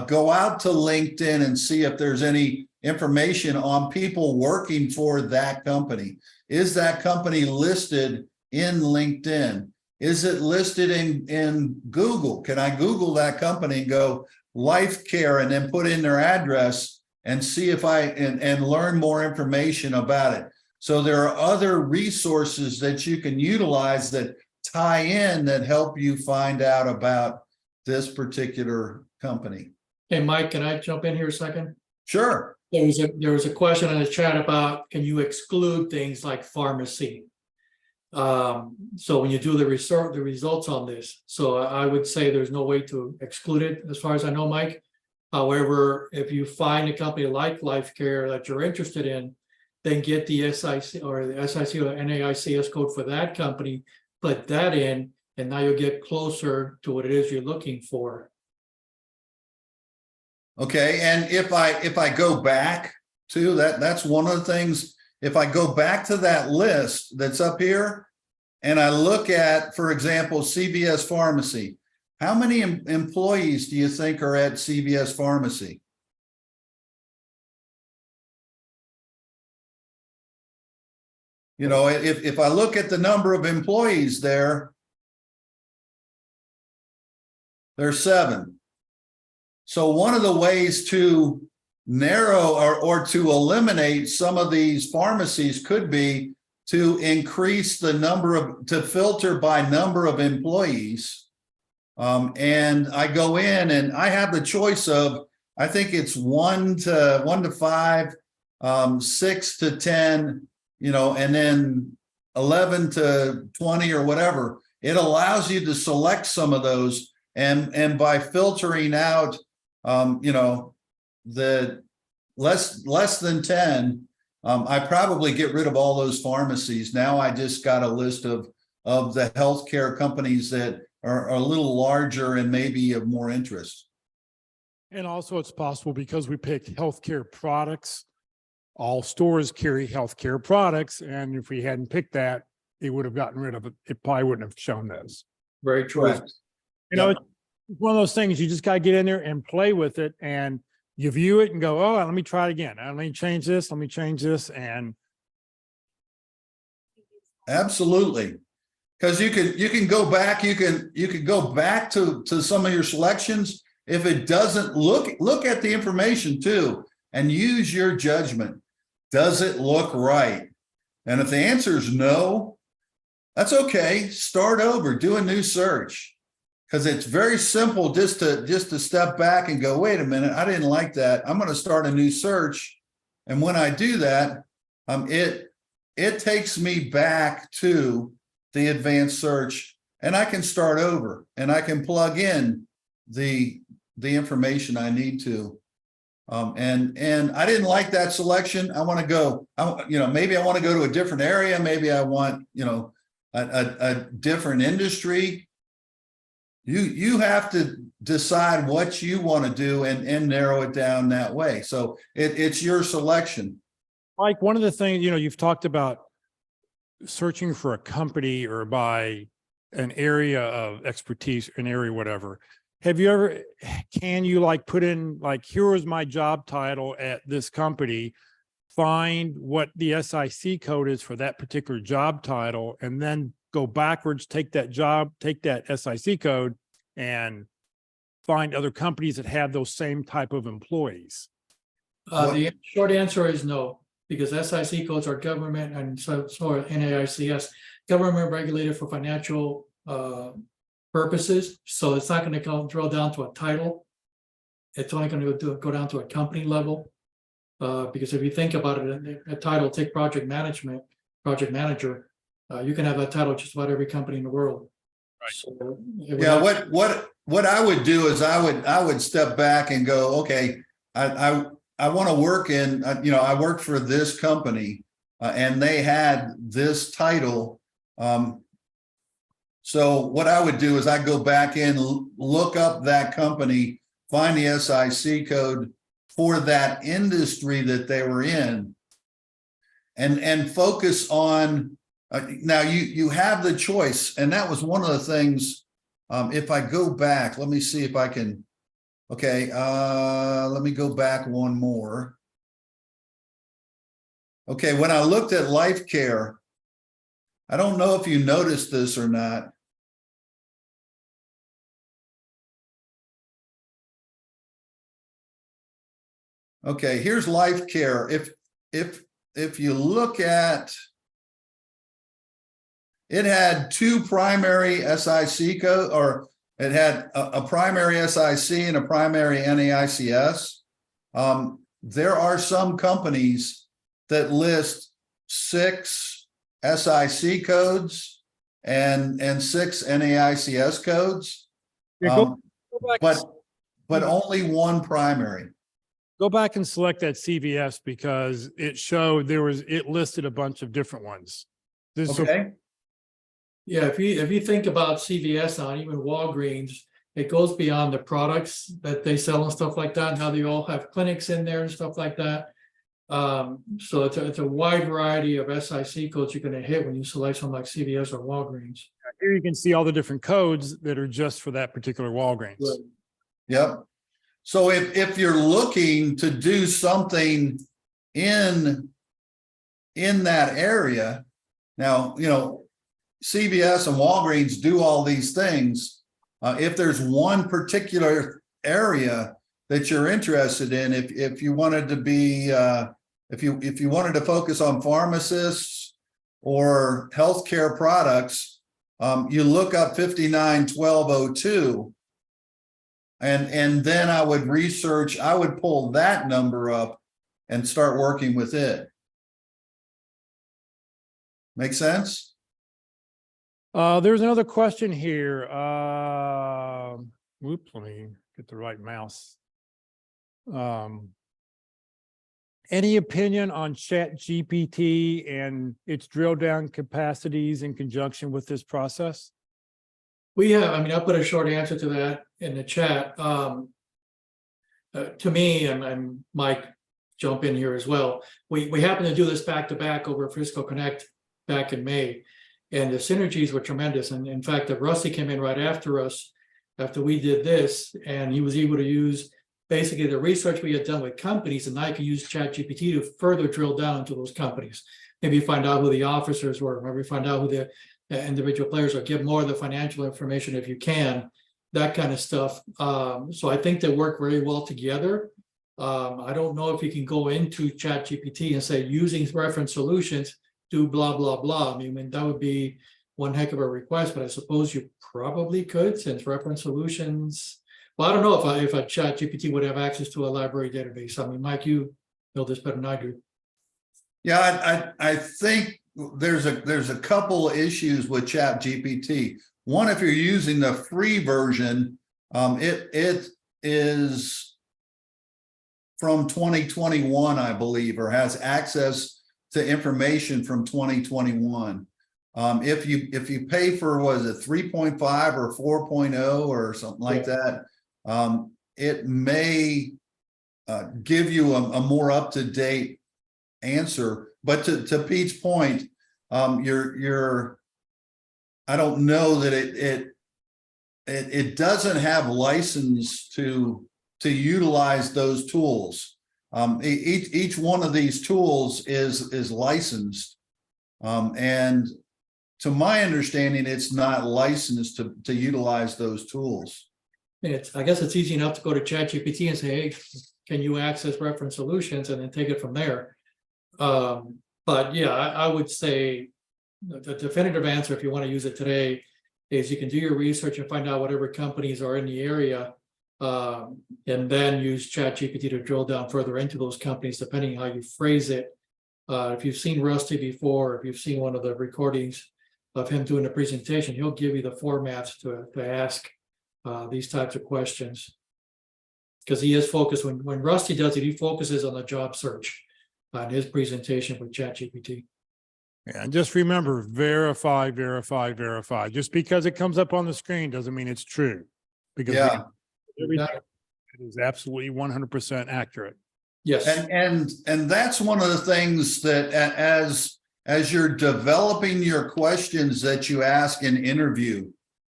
go out to LinkedIn and see if there's any information on people working for that company. Is that company listed in LinkedIn? Is it listed in Google? Can I Google that company and go Life Care and then put in their address and see if and learn more information about it? So there are other resources that you can utilize that tie in that help you find out about this particular company. Hey, Mike, can I jump in here a second? Sure. There was a question in the chat about, can you exclude things like pharmacy? So when you do the results on this, so I would say there's no way to exclude it as far as I know, Mike. However, if you find a company like Life Care that you're interested in, then get the SIC or NAICS code for that company, put that in, and now you'll get closer to what it is you're looking for. Okay, and if I go back to that's one of the things. If I go back to that list that's up here and I look at, for example, CVS Pharmacy, how many employees do you think are at CVS Pharmacy? You know, if I look at the number of employees there, there's 7. So one of the ways to narrow or to eliminate some of these pharmacies could be to increase the to filter by number of employees. And I go in and I have the choice of, I think it's 1 to 5, 6 to 10, you know, and then 11 to 20 or whatever. It allows you to select some of those, and by filtering out you know, the less than 10, I probably get rid of all those pharmacies. Now I just got a list of the healthcare companies that are a little larger and maybe of more interest. And also it's possible because we picked healthcare products, all stores carry healthcare products. And if we hadn't picked that, it would have gotten rid of it. It probably wouldn't have shown those. Very true. Correct. You know, it's one of those things, you just got to get in there and play with it, and you view it and go, oh, let me try it again. Let me change this. Let me change this. And Absolutely. Because you can go back, you can go back to some of your selections. If it doesn't look at the information too, and use your judgment. Does it look right? And if the answer is no, that's okay. Start over, do a new search. Because it's very simple just to step back and go, wait a minute, I didn't like that. I'm going to start a new search. And when I do that, it takes me back to the advanced search, and I can start over and I can plug in the information I need to. And I didn't like that selection. I want to go, maybe I want to go to a different area. Maybe I want, a different industry. You have to decide what you want to do and narrow it down that way. So it's your selection. Mike, one of the things, you've talked about searching for a company or by an area of expertise, an area, whatever. Can you like put in like, here was my job title at this company, find what the SIC code is for that particular job title, and then go backwards, take that SIC code and find other companies that have those same type of employees? The short answer is no, because SIC codes are government, and so are NAICS, government regulated for financial purposes. So it's not going to drill down to a title. It's only going to go down to a company level. Because if you think about it, a title, take project manager, you can have that title just about every company in the world. Right. So Yeah, what I would do is I would step back and go, okay, I want to work in, I work for this company and they had this title. So what I would do is I go back in, look up that company, find the SIC code for that industry that they were in, and focus on, now you have the choice. And that was one of the things, if I go back, let me see if I can Okay, let me go back one more. Okay, when I looked at life care, I don't know if you noticed this or not. Okay, here's life care. If you look at, it had two primary SIC code, or it had a primary SIC and a primary NAICS. There are some companies that list 6 SIC codes and 6 NAICS codes. Yeah, go back, But only one primary. go back and select that CVS because it showed it listed a bunch of different ones. Okay. Yeah, if you think about CVS now, even Walgreens, it goes beyond the products that they sell and stuff like that, and how they all have clinics in there and stuff like that. So it's a wide variety of SIC codes you're going to hit when you select something like CVS or Walgreens. Here you can see all the different codes that are just for that particular Walgreens. Right. Yep. So if you're looking to do something in that area, now, you know, CVS and Walgreens do all these things. If there's one particular area that you're interested in, if you wanted to be, if you wanted to focus on pharmacists or healthcare products, you look up 591202, and then I would research. I would pull that number up and start working with it. Make sense? There's another question here. Whoops, let me get the right mouse. Any opinion on ChatGPT and its drill down capacities in conjunction with this process? We have, I mean, I'll put a short answer to that in the chat. To me, and Mike, jump in here as well. We happen to do this back to back over Frisco Connect back in May. And the synergies were tremendous. And in fact, Rusty came in right after us, after we did this, and he was able to use basically the research we had done with companies, and I could use ChatGPT to further drill down into those companies. Maybe find out who the officers were, maybe find out who the individual players are, give more of the financial information if you can, that kind of stuff. So I think they work very well together. I don't know if you can go into ChatGPT and say, using reference solutions, do blah, blah, blah. I mean, that would be one heck of a request, but I suppose you probably could, since reference solutions. Well, I don't know if a ChatGPT would have access to a library database. I mean, Mike, you know this better than I do. Yeah, I think there's a couple of issues with ChatGPT. One, if you're using the free version, it is from 2021, I believe, or has access to information from 2021. If you pay for, what is it, 3.5 or 4.0 or something like that, it may give you a more up-to-date answer. But to Pete's point, I don't know that it doesn't have license to utilize those tools. Each one of these tools is licensed, and to my understanding, it's not licensed to utilize those tools. I guess it's easy enough to go to ChatGPT and say, hey, can you access reference solutions, and then take it from there. But yeah, I would say the definitive answer, if you want to use it today, is you can do your research and find out whatever companies are in the area, and then use ChatGPT to drill down further into those companies, depending on how you phrase it. If you've seen Rusty before, if you've seen one of the recordings of him doing a presentation, he'll give you the formats to ask these types of questions. Because he is focused, when Rusty does it, he focuses on the job search on his presentation with ChatGPT. Yeah, and just remember, verify, verify, verify. Just because it comes up on the screen doesn't mean it's true. Because everything is absolutely 100% accurate. Yes. And that's one of the things that as you're developing your questions that you ask in interview,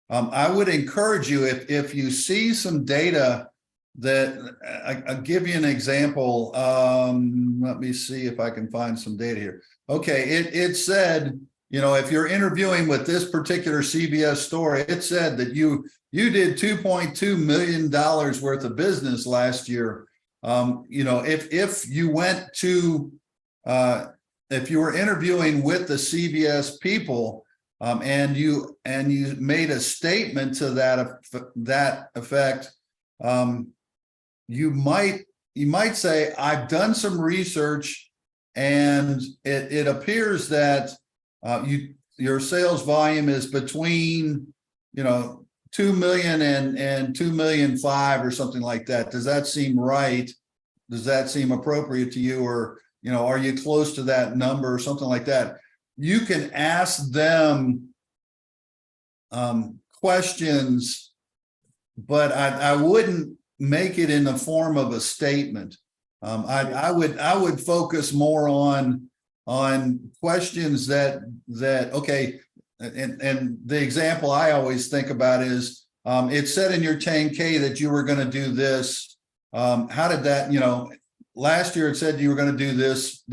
I would encourage you, if you see some data I'll give you an example. Let me see if I can find some data here. Okay, it said, you know, if you're interviewing with this particular CBS story, it said that you did $2.2 million worth of business last year. You know, if you went to if you were interviewing with the CVS people, and you made a statement to that effect, you might say, I've done some research, and it appears that your sales volume is between, you know, 2 million and 2.5 million or something like that. Does that seem right? Does that seem appropriate to you, or, you know, are you close to that number or something like that? You can ask them questions, but I wouldn't make it in the form of a statement. I would focus more on questions that okay, and the example I always think about is, it said in your 10K that you were going to do this. How did that, you know, last year it said you were going to do this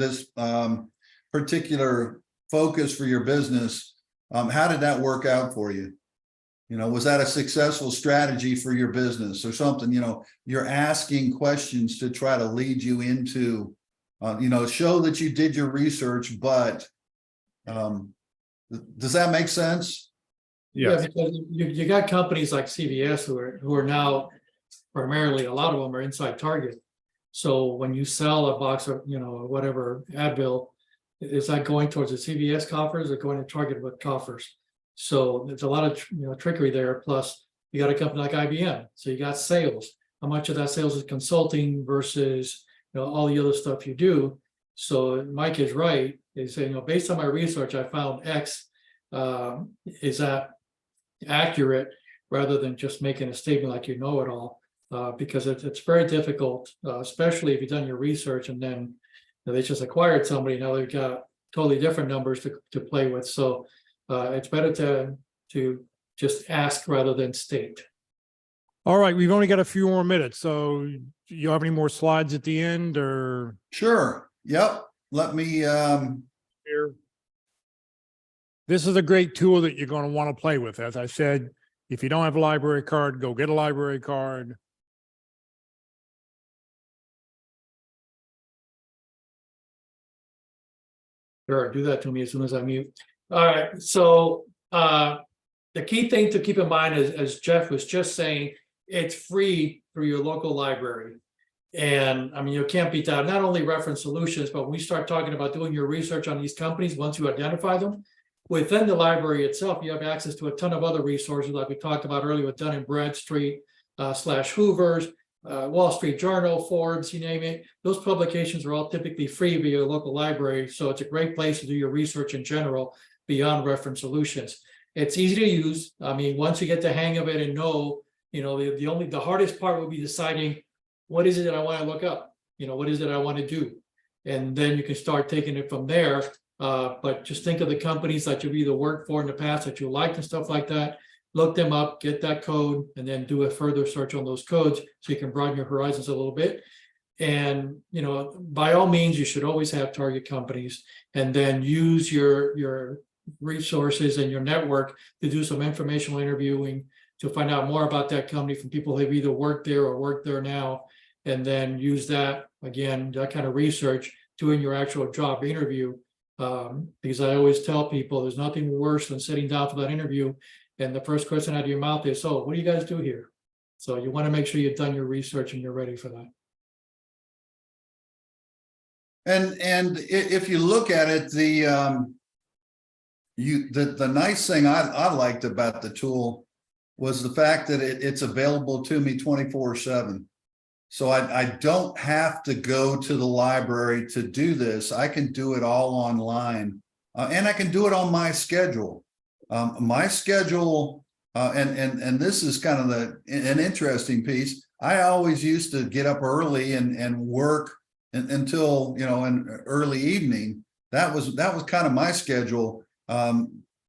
particular focus for your business. How did that work out for you? You know, was that a successful strategy for your business or something? You know, you're asking questions to try to lead you into, you know, show that you did your research, but does that make sense? Yeah, because you got companies like CVS who are now primarily, a lot of them are inside Target. So when you sell a box of, you know, whatever Advil, is that going towards the CVS coffers or going to Target with coffers? So there's a lot of, you know, trickery there. Plus, you got a company like IBM, so you got sales. How much of that sales is consulting versus, you know, all the other stuff you do? So Mike is right. They say, you know, based on my research, I found X. Is that accurate, rather than just making a statement like you know it all? Because it's very difficult, especially if you've done your research and then, you know, they just acquired somebody. Now they've got totally different numbers to play with. So it's better to just ask rather than state. All right, we've only got a few more minutes. So you have any more slides at the end, or? Sure. Yep. Let me Here. This is a great tool that you're going to want to play with. As I said, if you don't have a library card, go get a library card. Sure, do that to me as soon as I mute. All right, so the key thing to keep in mind is, as Jeff was just saying, it's free through your local library. And I mean, you can't beat that. Not only reference solutions, but when we start talking about doing your research on these companies, once you identify them, within the library itself, you have access to a ton of other resources like we talked about earlier with Dun & Bradstreet / Hoover's, Wall Street Journal, Forbes, you name it. Those publications are all typically free via your local library. So it's a great place to do your research in general beyond reference solutions. It's easy to use. I mean, once you get the hang of it and know, you know, the hardest part will be deciding what is it that I want to look up? You know, what is it I want to do? And then you can start taking it from there. But just think of the companies that you've either worked for in the past that you liked and stuff like that. Look them up, get that code, and then do a further search on those codes so you can broaden your horizons a little bit. And, you know, by all means, you should always have target companies, and then use your resources and your network to do some informational interviewing to find out more about that company from people who've either worked there or worked there now, and then use that, again, that kind of research doing your actual job interview. Because I always tell people there's nothing worse than sitting down for that interview and the first question out of your mouth is, so what do you guys do here? So you want to make sure you've done your research and you're ready for that. and if you look at it, the nice thing I liked about the tool was the fact that it's available to me 24/7. So I don't have to go to the library to do this. I can do it all online, and I can do it on my schedule. My schedule, and this is kind of an interesting piece. I always used to get up early and work until, you know, an early evening. That was kind of my schedule.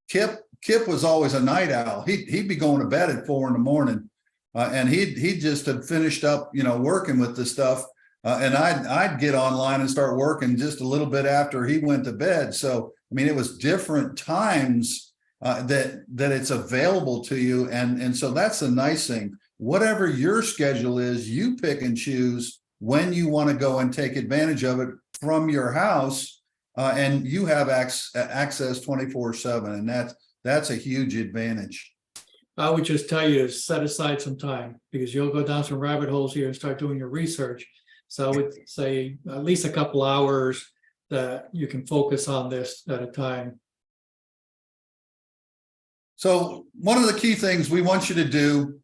Kip was always a night owl. He'd be going to bed at 4 in the morning. And he just had finished up, working with the stuff. And I'd get online and start working just a little bit after he went to bed. So, I mean, it was different times that it's available to you. And so that's the nice thing. Whatever your schedule is, you pick and choose when you want to go and take advantage of it from your house. And you have access 24/7. And that's a huge advantage. I would just tell you to set aside some time because you'll go down some rabbit holes here and start doing your research. So I would say at least a couple hours that you can focus on this at a time. So one of the key things we want you to do,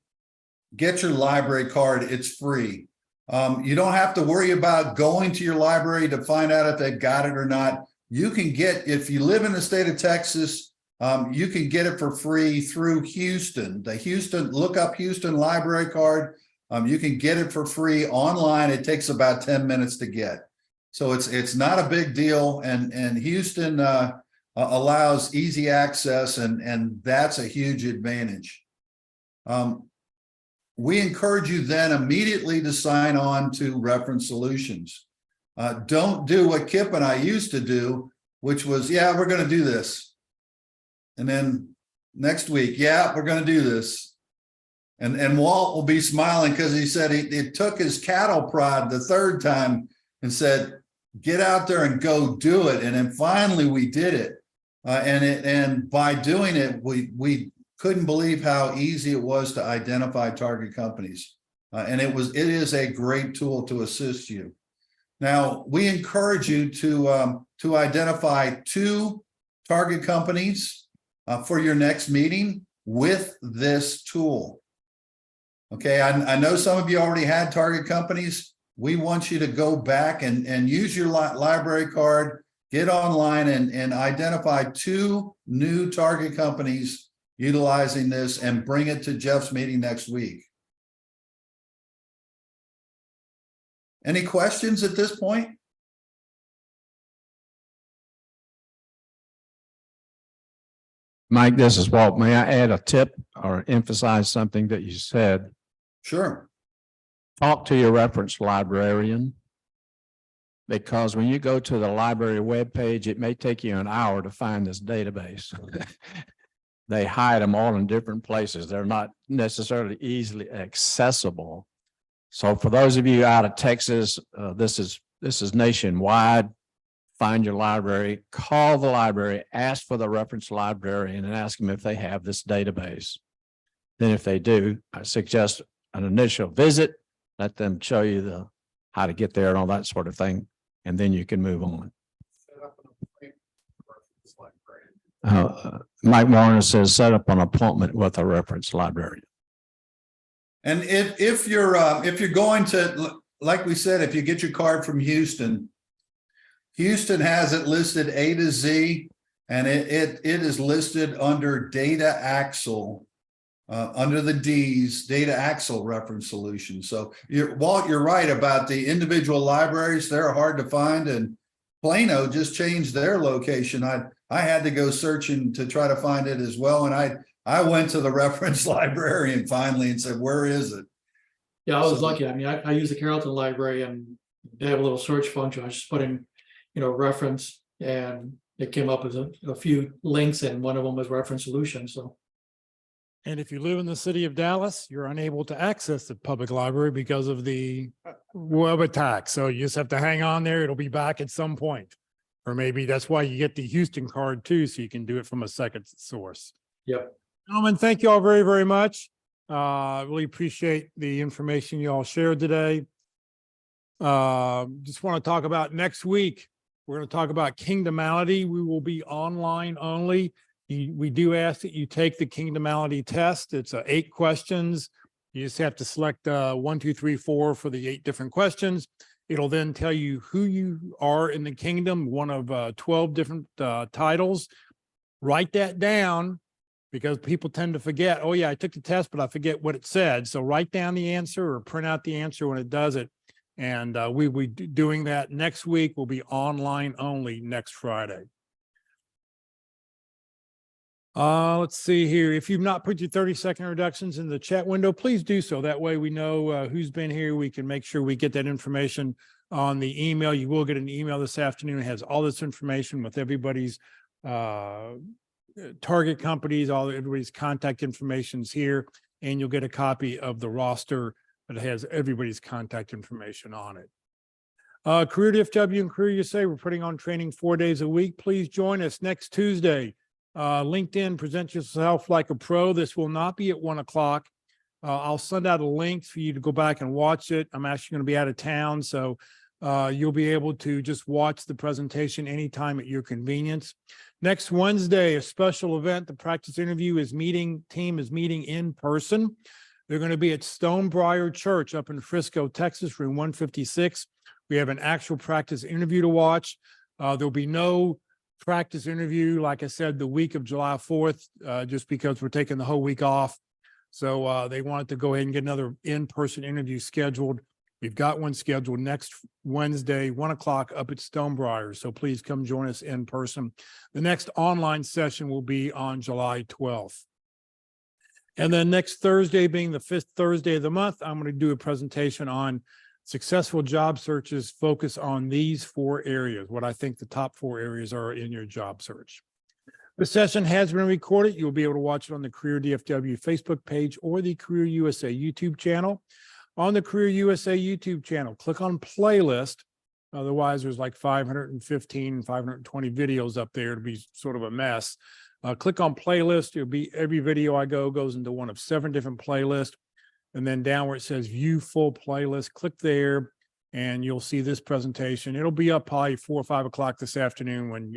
get your library card. It's free. You don't have to worry about going to your library to find out if they've got it or not. You can get, if you live in the state of Texas, you can get it for free through Houston. Look up Houston library card. You can get it for free online. It takes about 10 minutes to get. So it's not a big deal. And Houston allows easy access, and that's a huge advantage. We encourage you then immediately to sign on to Reference Solutions. Don't do what Kip and I used to do, which was, yeah, we're going to do this. And then next week, yeah, we're going to do this. And Walt will be smiling because he said it took his cattle prod the third time and said, get out there and go do it. And then finally we did it. And by doing it, we couldn't believe how easy it was to identify target companies. And it is a great tool to assist you. Now, we encourage you to identify 2 target companies for your next meeting with this tool. Okay, I know some of you already had target companies. We want you to go back and use your library card, get online and identify 2 new target companies utilizing this and bring it to Jeff's meeting next week. Any questions at this point? Mike, this is Walt. May I add a tip or emphasize something that you said? Sure. Talk to your reference librarian, because when you go to the library webpage, it may take you an hour to find this database. They hide them all in different places. They're not necessarily easily accessible. So for those of you out of Texas, this is nationwide. Find your library, call the library, ask for the reference librarian and ask them if they have this database. Then if they do, I suggest an initial visit, let them show you how to get there and all that sort of thing, and then you can move on. Mike Warner says set up an appointment with a reference librarian. And if you're going to, like we said, if you get your card from Houston, Houston has it listed A to Z, and it is listed under Data Axle, under the D's, Data Axle Reference Solution. So Walt, you're right about the individual libraries. They're hard to find, and Plano just changed their location. I had to go searching to try to find it as well, and I went to the reference librarian finally and said, where is it? Yeah, I was lucky. I mean, I use the Carrollton Library and they have a little search function. I just put in, reference, and it came up with a few links, and one of them was Reference Solutions. So. And if you live in the city of Dallas, you're unable to access the public library because of the web attack. So you just have to hang on there. It'll be back at some point. Or maybe that's why you get the Houston card too, so you can do it from a second source. Yep. Gentlemen, thank you all very, very much. Really appreciate the information you all shared today. Just want to talk about next week. We're going to talk about Kingdomality. We will be online only. We do ask that you take the Kingdomality test. It's 8 questions. You just have to select 1, 2, 3, 4 for the 8 different questions. It'll then tell you who you are in the kingdom, one of 12 different titles. Write that down, because people tend to forget, oh yeah, I took the test, but I forget what it said. So write down the answer or print out the answer when it does it. And we will be doing that next week. We'll be online only next Friday. Let's see here. If you've not put your 30-second reductions in the chat window, please do so. That way we know who's been here. We can make sure we get that information on the email. You will get an email this afternoon. It has all this information with everybody's target companies, everybody's contact information's here, and you'll get a copy of the roster that has everybody's contact information on it. Career DFW and Career USA, we're putting on training 4 days a week. Please join us next Tuesday. LinkedIn, present yourself like a pro. This will not be at 1 o'clock. I'll send out a link for you to go back and watch it. I'm actually going to be out of town, so you'll be able to just watch the presentation anytime at your convenience. Next Wednesday, a special event. The practice interview team is meeting in person. They're going to be at Stonebriar Church up in Frisco, Texas, room 156. We have an actual practice interview to watch. There'll be no practice interview, like I said, the week of July 4th, just because we're taking the whole week off. So they wanted to go ahead and get another in-person interview scheduled. We've got one scheduled next Wednesday, 1 o'clock up at Stonebriar. So please come join us in person. The next online session will be on July 12th. And then next Thursday, being the 5th Thursday of the month, I'm going to do a presentation on successful job searches. Focus on these 4 areas, what I think the top 4 areas are in your job search. The session has been recorded. You'll be able to watch it on the Career DFW Facebook page or the Career USA YouTube channel. On the Career USA YouTube channel, click on playlist. Otherwise, there's like 515, 520 videos up there. It'll be sort of a mess. Click on playlist. It'll be every video I goes into one of 7 different playlists. And then down where it says view full playlist, click there and you'll see this presentation. It'll be up probably 4 or 5 o'clock this afternoon when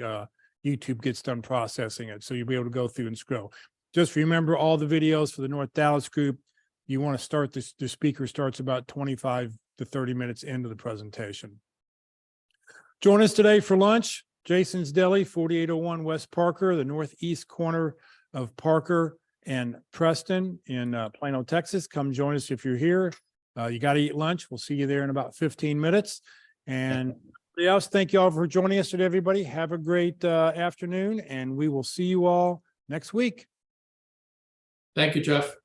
YouTube gets done processing it. So you'll be able to go through and scroll. Just remember all the videos for the North Dallas group. You want to start this, the speaker starts about 25 to 30 minutes into the presentation. Join us today for lunch. Jason's Deli, 4801 West Parker, the northeast corner of Parker and Preston in Plano, Texas. Come join us if you're here. You got to eat lunch. We'll see you there in about 15 minutes. And everybody else, thank you all for joining us today, everybody. Have a great afternoon, and we will see you all next week. Thank you, Jeff.